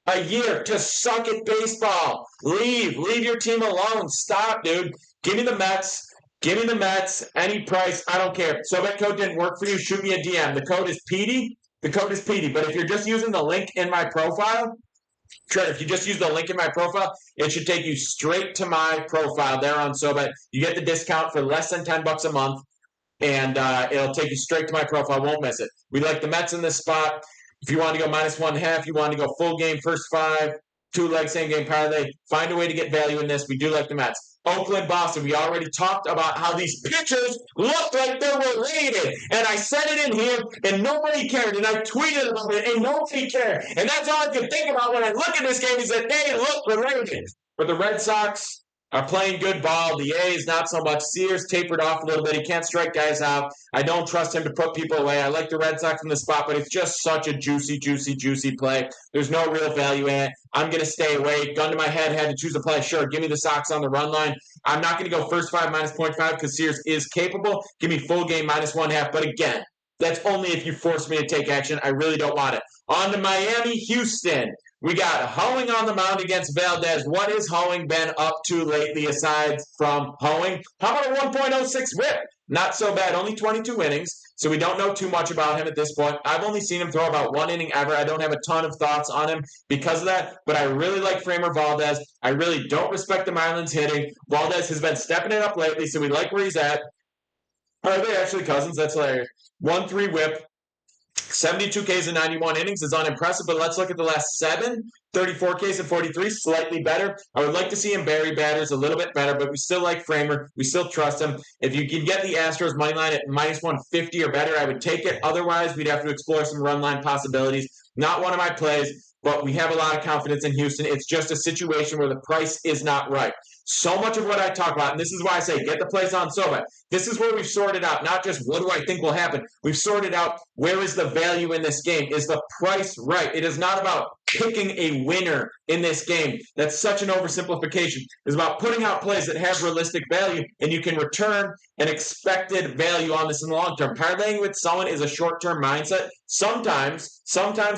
a year to suck at baseball. Leave your team alone. Stop, dude. Give me the Mets. Give me the Mets. Any price. I don't care. So that code didn't work for you. Shoot me a DM. The code is Petey. But if you're just using the link in my profile, if you just use the link in my profile, it should take you straight to my profile there on SoBet. You get the discount for less than $10 a month, and it'll take you straight to my profile. Won't miss it. We like the Mets in this spot. If you want to go -1.5, you want to go full game, first 5, 2-leg, same game parlay, find a way to get value in this. We do like the Mets. Oakland, Boston, we already talked about how these pitchers look like they're related. And I said it in here, and nobody cared. And I tweeted about it, and nobody cared. And that's all I could think about when I look at this game is that they look related. For the Red Sox, are playing good ball. The A's, not so much. Sears tapered off a little bit. He can't strike guys out. I don't trust him to put people away. I like the Red Sox in the spot, but it's just such a juicy play. There's no real value in it. I'm going to stay away. Gun to my head, had to choose a play. Sure, give me the Sox on the run line. I'm not going to go first 5 minus 0.5 because Sears is capable. Give me full game minus 1/2. But again, that's only if you force me to take action. I really don't want it. On to Miami, Houston. We got Hoeing on the mound against Valdez. What has Hoeing been up to lately aside from Hoeing? How about a 1.06 whip? Not so bad. Only 22 innings, so we don't know too much about him at this point. I've only seen him throw about 1 inning ever. I don't have a ton of thoughts on him because of that, but I really like Framber Valdez. I really don't respect the Marlins hitting. Valdez has been stepping it up lately, so we like where he's at. Are they actually cousins? That's hilarious. 1-3 whip. 72 Ks in 91 innings is unimpressive, but let's look at the last 7. 34 Ks in 43, slightly better. I would like to see him bury batters a little bit better, but we still like Framber. We still trust him. If you can get the Astros money line at minus 150 or better, I would take it. Otherwise, we'd have to explore some run line possibilities. Not one of my plays, but we have a lot of confidence in Houston. It's just a situation where the price is not right. So much of what I talk about, and this is why I say get the plays on Soba. This is where we've sorted out, not just what do I think will happen. We've sorted out where is the value in this game. Is the price right? It is not about picking a winner in this game. That's such an oversimplification. It's about putting out plays that have realistic value, and you can return an expected value on this in the long term. Parlaying with someone is a short-term mindset. Sometimes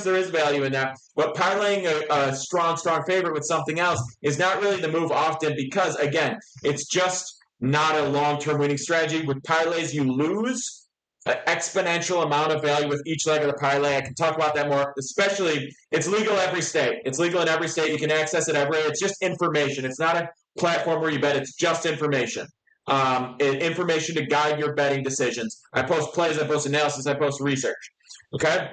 there is value in that, but parlaying a strong favorite with something else is not really the move often because, again, it's just not a long-term winning strategy. With parlays, you lose an exponential amount of value with each leg of the parlay. I can talk about that more, especially it's legal every state. It's legal in every state. You can access it everywhere. It's just information. It's not a platform where you bet. It's just information. Information to guide your betting decisions. I post plays, I post analysis, I post research. Okay?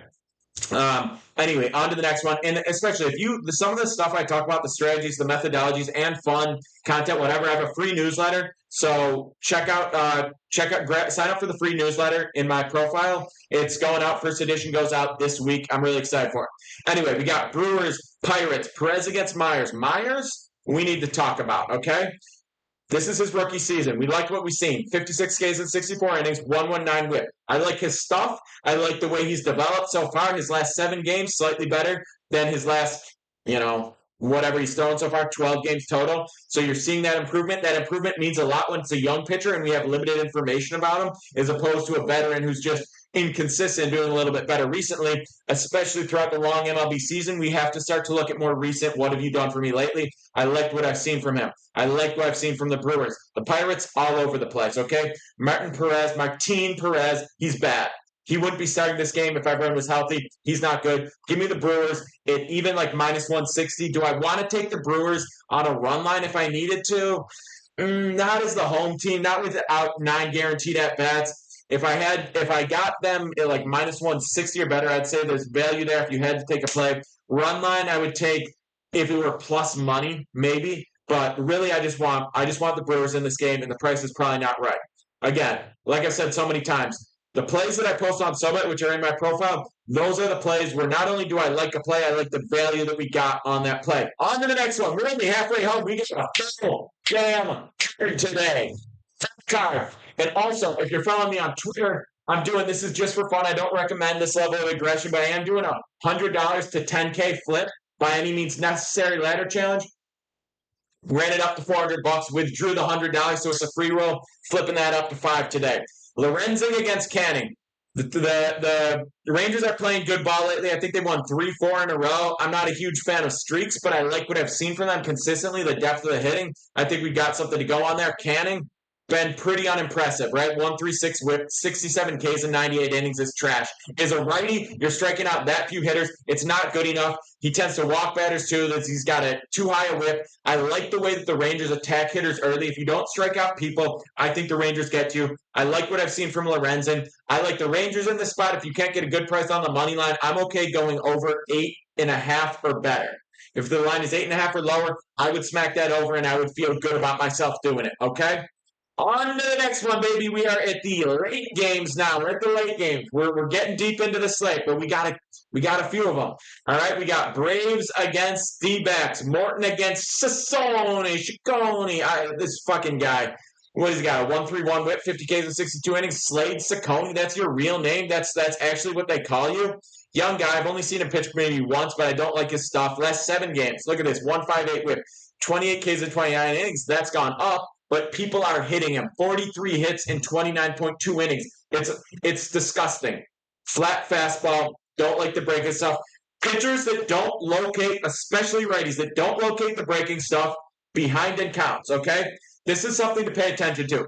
Anyway, on to the next one. And especially if some of the stuff I talk about, the strategies, the methodologies, and fun content, whatever, I have a free newsletter. So sign up for the free newsletter in my profile. It's going out. First edition goes out this week. I'm really excited for it. Anyway, we got Brewers, Pirates, Perez against Myers. Myers, we need to talk about, okay? This is his rookie season. We like what we've seen. 56 Ks in 64 innings, 119 whip. I like his stuff. I like the way he's developed so far. His last 7 games, slightly better than his last, whatever he's thrown so far, 12 games total. So you're seeing that improvement. That improvement means a lot when it's a young pitcher and we have limited information about him as opposed to a veteran who's just inconsistent, doing a little bit better recently, especially throughout the long MLB season. We have to start to look at more recent, what have you done for me lately? I like what I've seen from him. I like what I've seen from the Brewers. The Pirates, all over the place, okay? Martin Perez, he's bad. He wouldn't be starting this game if everyone was healthy. He's not good. Give me the Brewers. Even like minus 160. Do I want to take the Brewers on a run line if I needed to? Not as the home team, not without 9 guaranteed at-bats. If I got them at like minus 160 or better, I'd say there's value there if you had to take a play. Run line, I would take if it were plus money, maybe. But really, I just want the Brewers in this game, and the price is probably not right. Again, like I've said so many times, the plays that I post on Summit, which are in my profile, those are the plays where not only do I like a play, I like the value that we got on that play. On to the next one. We're only halfway home. We get a full damn today. Card. And also, if you're following me on Twitter, I'm doing this is just for fun. I don't recommend this level of aggression, but I am doing a $100 to 10K flip by any means necessary ladder challenge. Ran it up to $400, withdrew the $100, so it's a free roll, flipping that up to 5 today. Lorenzen against Canning. The Rangers are playing good ball lately. I think they won 3-4 in a row. I'm not a huge fan of streaks, but I like what I've seen from them consistently, the depth of the hitting. I think we've got something to go on there. Canning, been pretty unimpressive, right? 1.36 whip, 67 Ks in 98 innings is trash. As a righty, you're striking out that few hitters. It's not good enough. He tends to walk batters too. He's got a too high a whip. I like the way that the Rangers attack hitters early. If you don't strike out people, I think the Rangers get you. I like what I've seen from Lorenzen. I like the Rangers in this spot. If you can't get a good price on the money line, I'm okay going over 8.5 or better. If the line is 8.5 or lower, I would smack that over and I would feel good about myself doing it, okay? On to the next one, baby. We are at the late games now. We're at the late games. We're getting deep into the slate, but we got a few of them. All right, we got Braves against D-backs. Morton against Ciccone. This fucking guy. What has he got? A 1.31 whip, 50 Ks in 62 innings. Slade Ciccone. That's your real name. That's actually what they call you. Young guy. I've only seen him pitch maybe once, but I don't like his stuff. Last 7 games. Look at this. 1.58 whip, 28 Ks in 29 innings. That's gone up. But people are hitting him. 43 hits in 29.2 innings. It's disgusting. Flat fastball. Don't like the breaking stuff. Pitchers that don't locate, especially righties, that don't locate the breaking stuff behind in counts, okay? This is something to pay attention to.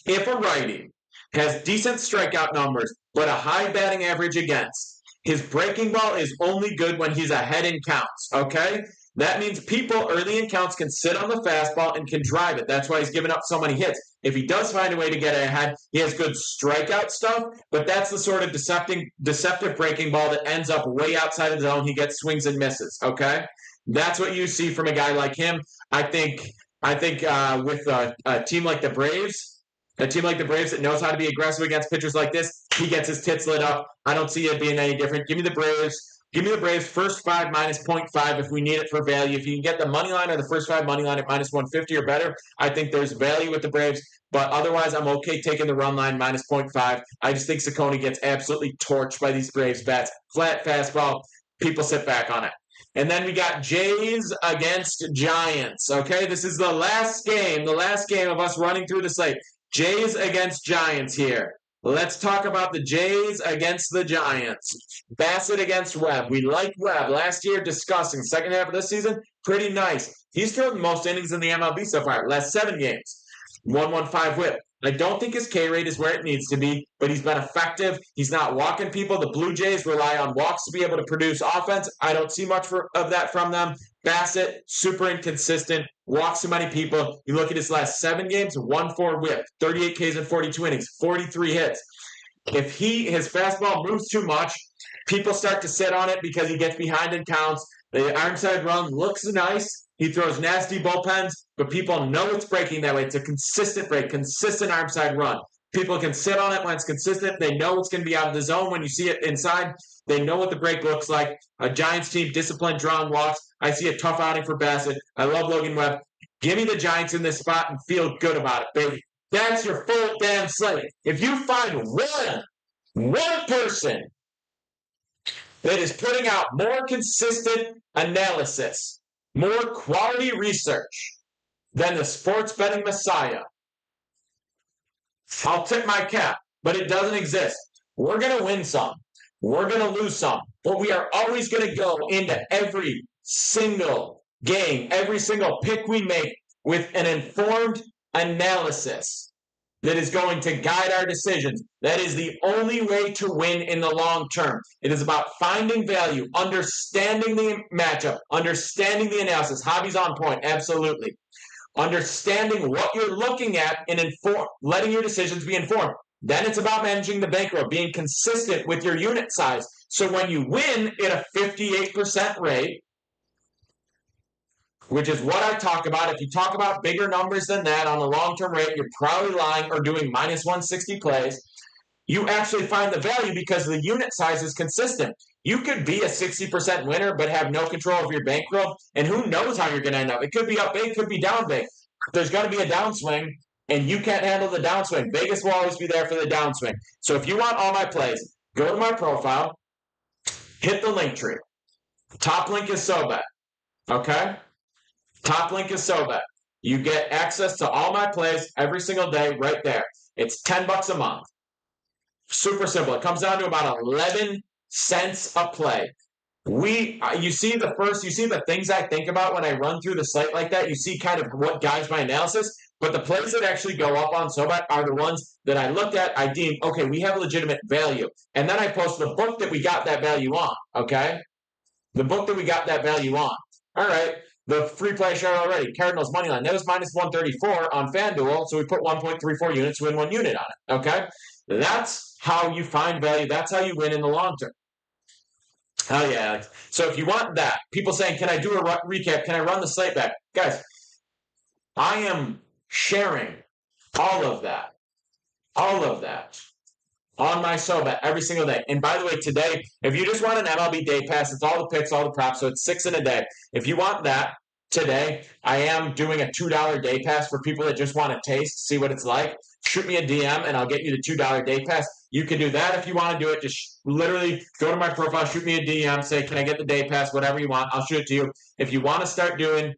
If a righty has decent strikeout numbers, but a high batting average against, his breaking ball is only good when he's ahead in counts, okay? That means people early in counts can sit on the fastball and can drive it. That's why he's giving up so many hits. If he does find a way to get ahead, he has good strikeout stuff, but that's the sort of deceptive breaking ball that ends up way outside of the zone. He gets swings and misses, okay? That's what you see from a guy like him. I think with a team like the Braves, that knows how to be aggressive against pitchers like this, he gets his tits lit up. I don't see it being any different. Give me the Braves. Give me the Braves first 5 minus 0.5 if we need it for value. If you can get the money line or the first 5 money line at minus 150 or better, I think there's value with the Braves. But otherwise, I'm okay taking the run line minus 0.5. I just think Ciccone gets absolutely torched by these Braves bats. Flat fastball. People sit back on it. And then we got Jays against Giants. Okay, this is the last game of us running through the slate. Jays against Giants here. Let's talk about the Jays against the Giants. Bassett against Webb. We like Webb. Last year, disgusting. Second half of this season, pretty nice. He's thrown the most innings in the MLB so far. Last 7 games. 1.15 whip. I don't think his K rate is where it needs to be, but he's been effective. He's not walking people. The Blue Jays rely on walks to be able to produce offense. I don't see much of that from them. Bassett, super inconsistent, walks too many people. You look at his last 7 games, 1.4 whip, 38 Ks in 42 innings, 43 hits. If his fastball moves too much, people start to sit on it because he gets behind in counts. The arm side run looks nice. He throws nasty bullpens, but people know it's breaking that way. It's a consistent break, consistent arm side run. People can sit on it when it's consistent. They know it's going to be out of the zone when you see it inside. They know what the break looks like. A Giants team, disciplined, drawn walks. I see a tough outing for Bassett. I love Logan Webb. Give me the Giants in this spot and feel good about it, baby. That's your full damn slate. If you find one person that is putting out more consistent analysis, more quality research than the sports betting messiah, I'll tip my cap, but it doesn't exist. We're going to win some. We're going to lose some. But we are always going to go into every single game, every single pick we make with an informed analysis that is going to guide our decisions. That is the only way to win in the long term. It is about finding value, understanding the matchup, understanding the analysis. Hobby's on point, absolutely. Understanding what you're looking at and letting your decisions be informed. Then it's about managing the bankroll, being consistent with your unit size. So when you win at a 58% rate, which is what I talk about. If you talk about bigger numbers than that on a long-term rate, you're probably lying or doing minus 160 plays. You actually find the value because the unit size is consistent. You could be a 60% winner but have no control of your bankroll, and who knows how you're going to end up. It could be up big, it could be down big. There's going to be a downswing, and you can't handle the downswing. Vegas will always be there for the downswing. So if you want all my plays, go to my profile, hit the link tree. Top link is SoBet. Okay? Top link is SoBet. You get access to all my plays every single day right there. It's $10 a month. Super simple. It comes down to about 11 cents a play. You see the things I think about when I run through the slate like that. You see kind of what guides my analysis. But the plays that actually go up on SoBet are the ones that I looked at. I deem, okay, we have legitimate value. And then I post the book that we got that value on. Okay? The book that we got that value on. All right. The free play share already. Cardinals money line. That was minus 134 on FanDuel, so we put 1.34 units, win 1 unit on it. Okay? That's how you find value. That's how you win in the long term. Oh, yeah, Alex. So if you want that, people saying, can I do a recap? Can I run the slate back? Guys, I am sharing All of that. All of that. On my SoBet every single day. And by the way, today, if you just want an MLB Day Pass, it's all the picks, all the props, so it's 6 in a day. If you want that, today, I am doing a $2 Day Pass for people that just want to taste, see what it's like. Shoot me a DM, and I'll get you the $2 Day Pass. You can do that if you want to do it. Just literally go to my profile, shoot me a DM, say, can I get the Day Pass, whatever you want. I'll shoot it to you. If you want to start doing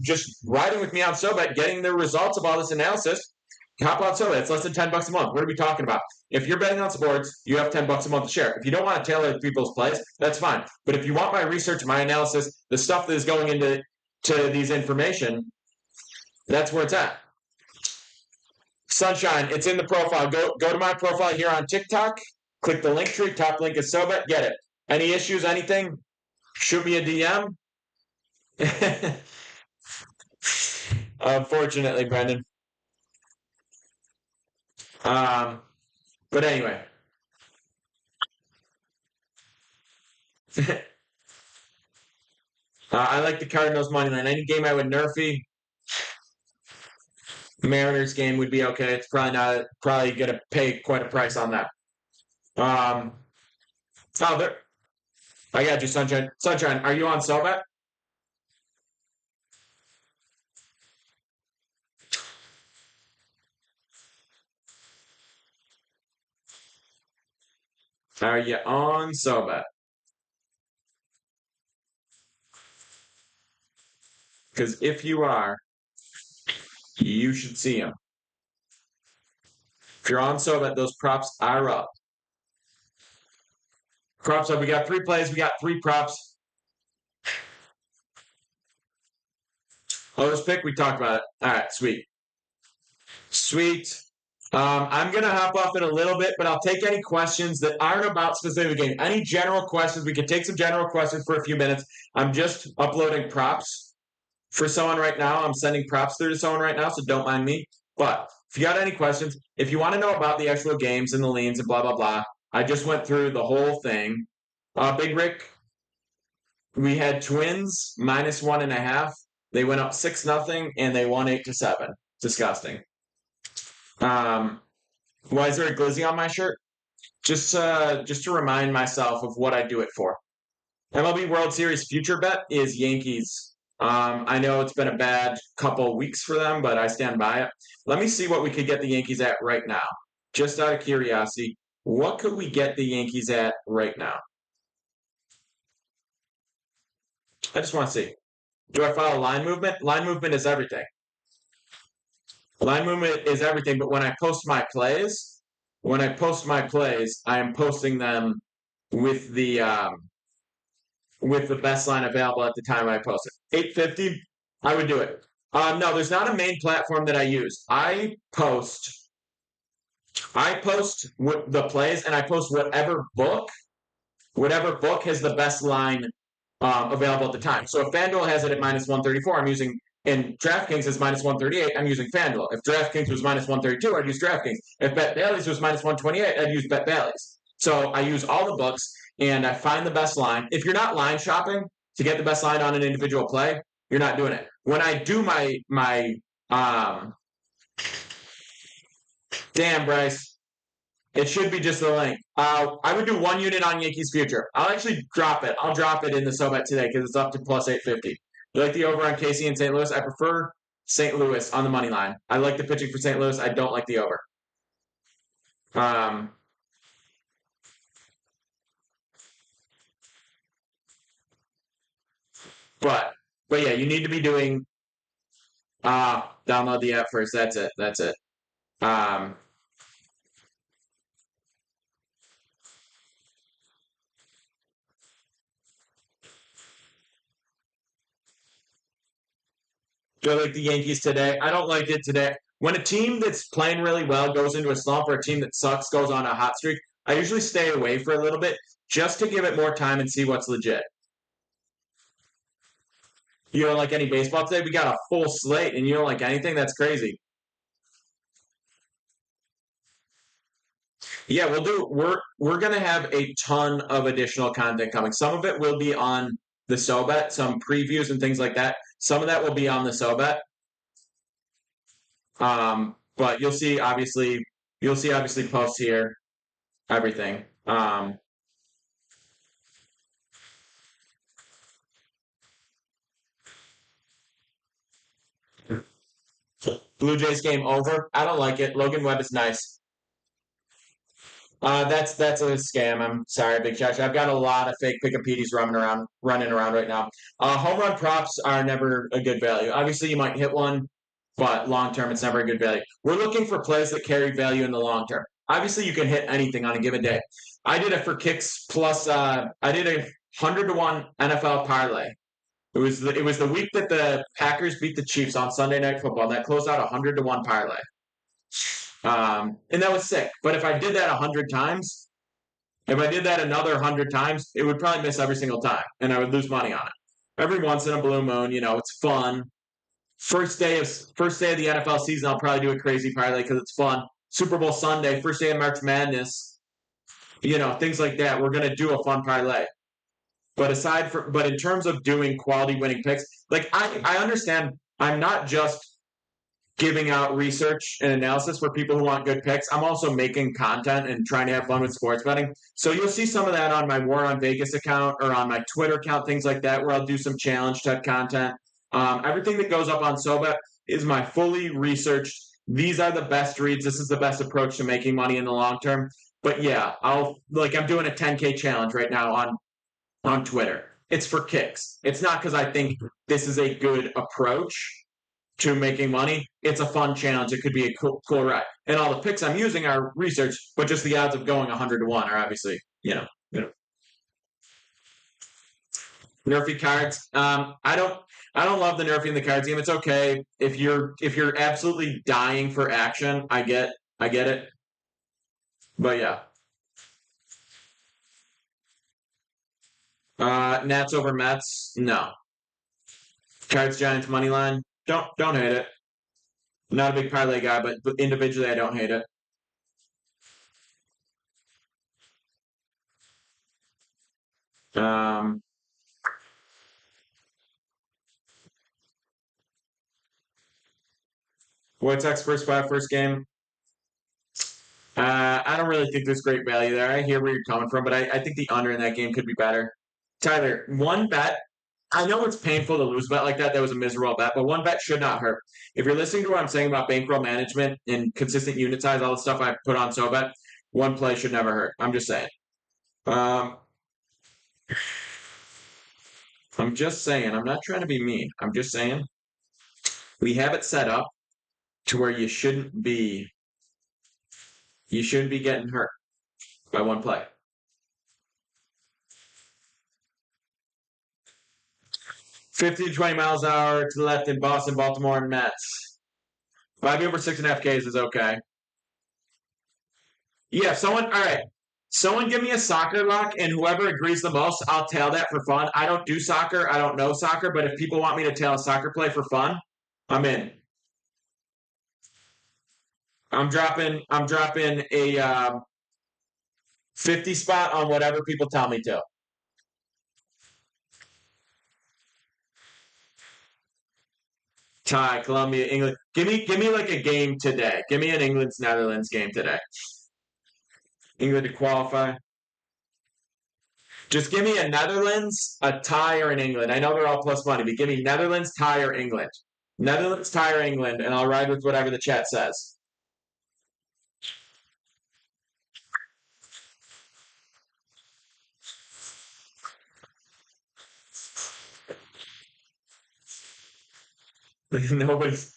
just riding with me on SoBet, getting the results of all this analysis, hop on SoBet. It's less than $10 a month. What are we talking about? If you're betting on sports, you have $10 a month to share. If you don't want to tailor people's plays, that's fine. But if you want my research, my analysis, the stuff that is going into these information, that's where it's at. Sunshine, it's in the profile. Go to my profile here on TikTok. Click the link tree. Top link is SoBet. Get it. Any issues, anything, shoot me a DM. Unfortunately, Brendan. But anyway. I like the Cardinals money line. Any game I would nerfy. Mariners game would be okay. It's probably gonna pay quite a price on that. There. I got you, Sunshine. Sunshine, are you on SoBet? Are you on SoBet? Because if you are, you should see them. If you're on SoBet, those props are up. Props up. We got 3 plays. We got 3 props. Host pick. We talked about it. All right, sweet. Sweet. I'm going to hop off in a little bit, but I'll take any questions that aren't about specific game. Any general questions. We can take some general questions for a few minutes. I'm just uploading props for someone right now. I'm sending props through to someone right now, so don't mind me. But if you got any questions, if you want to know about the actual games and the leans and blah, blah, blah, I just went through the whole thing. Big Rick, we had Twins -1.5. They went up 6-0, and they won 8-7. Disgusting. Why is there a glizzy on my shirt? Just to remind myself of what I do it for. MLB World Series future bet is Yankees. I know it's been a bad couple weeks for them, but I stand by it. Let me see what we could get the Yankees at right now. Just out of curiosity, what could we get the Yankees at right now? I just want to see. Do I follow line movement? Line movement is everything. Line movement is everything, but when I post my plays, I am posting them with the best line available at the time I post it. 850, I would do it. No, there's not a main platform that I use. I post the plays, and I post whatever book has the best line available at the time. So if FanDuel has it at -134, I'm using, and DraftKings is -138, I'm using FanDuel. If DraftKings was -132, I'd use DraftKings. If Bet Bailey's was -128, I'd use Bet Bailey's. So I use all the books, and I find the best line. If you're not line shopping to get the best line on an individual play, you're not doing it. When I do my damn, Bryce, it should be just the link. I would do 1 unit on Yankees future. I'll actually drop it. I'll drop it in the SoBet today because it's up to +850. You like the over on Casey and St. Louis? I prefer St. Louis on the money line. I like the pitching for St. Louis. I don't like the over. But yeah, you need to be doing download the app first. That's it. Do I like the Yankees today? I don't like it today. When a team that's playing really well goes into a slump, or a team that sucks goes on a hot streak, I usually stay away for a little bit just to give it more time and see what's legit. You don't like any baseball today? We got a full slate, and you don't like anything? That's crazy. Yeah, we're gonna have a ton of additional content coming. Some of it will be on the SoBet, some previews and things like that. Some of that will be on the SoBet. But you'll see obviously posts here, everything. Blue Jays game over. I don't like it. Logan Webb is nice. That's a scam. I'm sorry, Big Josh. I've got a lot of fake pick-a-peaties running around right now. Home run props are never a good value. Obviously, you might hit one, but long term, it's never a good value. We're looking for plays that carry value in the long term. Obviously, you can hit anything on a given day. I did it for kicks plus. I did a 100-to-1 NFL parlay. It was the week that the Packers beat the Chiefs on Sunday Night Football. And that closed out a 100-to-1 parlay. And that was sick. But if I did that 100 times, if I did that another 100 times, it would probably miss every single time, and I would lose money on it. Every once in a blue moon, it's fun. First day of the NFL season, I'll probably do a crazy parlay because it's fun. Super Bowl Sunday, first day of March Madness, things like that. We're gonna do a fun parlay. But in terms of doing quality winning picks, like I understand, I'm not just giving out research and analysis for people who want good picks. I'm also making content and trying to have fun with sports betting. So you'll see some of that on my War on Vegas account or on my Twitter account, things like that, where I'll do some challenge type content. Everything that goes up on SoBet is my fully researched. These are the best reads. This is the best approach to making money in the long term. But yeah, I'm doing a 10K challenge right now on Twitter. It's for kicks. It's not because I think this is a good approach to making money. It's a fun challenge. It could be a cool ride. And all the picks I'm using are research, but just the odds of going 100-to-1 are obviously, nerfy cards. I don't love the nerfing the cards game. It's okay if you're absolutely dying for action. I get it. But yeah. Nats over Mets. No. Cards Giants money line. Don't hate it. Not a big parlay guy, but individually I don't hate it. Um, White Sox first game. I don't really think there's great value there. I hear where you're coming from, but I think the under in that game could be better. Tyler, one bet. I know it's painful to lose a bet like that. That was a miserable bet, but one bet should not hurt. If you're listening to what I'm saying about bankroll management and consistent unit size, all the stuff I put on SoBet, one play should never hurt. I'm just saying. I'm just saying. I'm not trying to be mean. I'm just saying. We have it set up to where you shouldn't be getting hurt by one play. 50 to 20 miles an hour to the left in Boston, Baltimore, and Mets. 5 over 6.5 Ks is okay. Yeah, all right. Someone give me a soccer lock, and whoever agrees the most, I'll tail that for fun. I don't do soccer. I don't know soccer, but if people want me to tail a soccer play for fun, I'm in. I'm dropping a 50 spot on whatever people tell me to. Tie, Colombia, England. Give me like a game today. Give me an England's Netherlands game today. England to qualify. Just give me a Netherlands, a tie, or an England. I know they're all plus money, but give me Netherlands, tie, or England. Netherlands, tie, or England, and I'll ride with whatever the chat says. Nobody's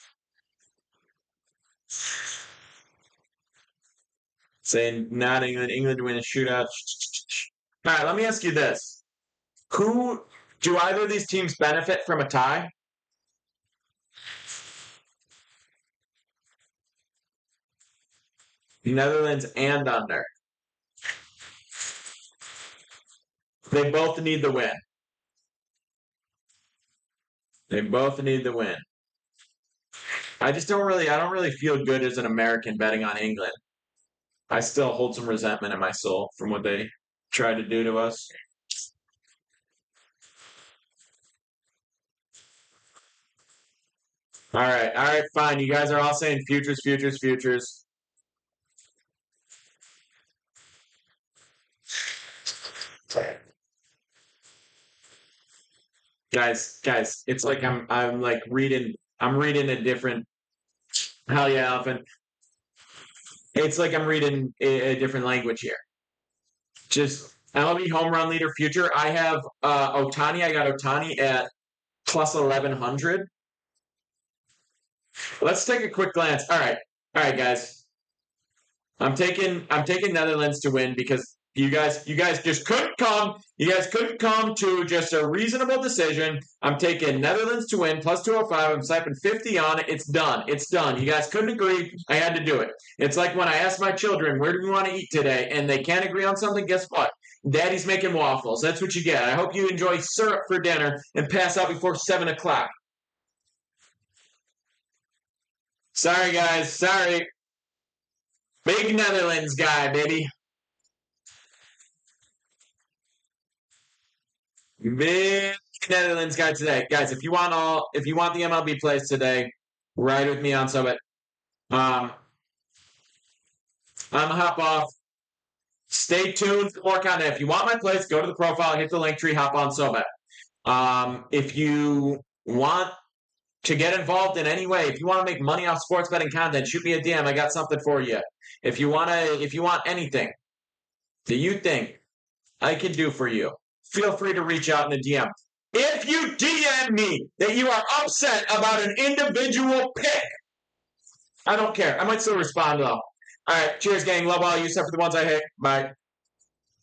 saying not England. England to win a shootout. All right, let me ask you this: Who do either of these teams benefit from a tie? Netherlands and under. They both need the win. They both need the win. I don't really feel good as an American betting on England. I still hold some resentment in my soul from what they tried to do to us. All right, fine. You guys are all saying futures, futures, futures. Guys, it's like I'm like reading. I'm reading a different. Hell yeah, Alvin. It's like I'm reading a different language here. Just MLB home run leader future. I have Otani. I got Otani at plus 1100. Let's take a quick glance. All right, guys. I'm taking Netherlands to win because you guys just couldn't come. You guys couldn't come to just a reasonable decision. I'm taking Netherlands to win plus 205. I'm slapping 50 on it. It's done. It's done. You guys couldn't agree. I had to do it. It's like when I asked my children, where do we want to eat today? And they can't agree on something. Guess what? Daddy's making waffles. That's what you get. I hope you enjoy syrup for dinner and pass out before 7 o'clock. Sorry, guys. Sorry. Big Netherlands guy, baby. Big Netherlands guy today, guys. If you want the MLB plays today, ride with me on Summit. I'm gonna hop off. Stay tuned for more content. If you want my plays, go to the profile, hit the link tree, hop on Summit. If you want to get involved in any way, if you want to make money off sports betting content, shoot me a DM. I got something for you. If you want anything that you think I can do for you, feel free to reach out in the DM. If you DM me that you are upset about an individual pick, I don't care. I might still respond though. All right, cheers, gang. Love all you, except for the ones I hate. Bye.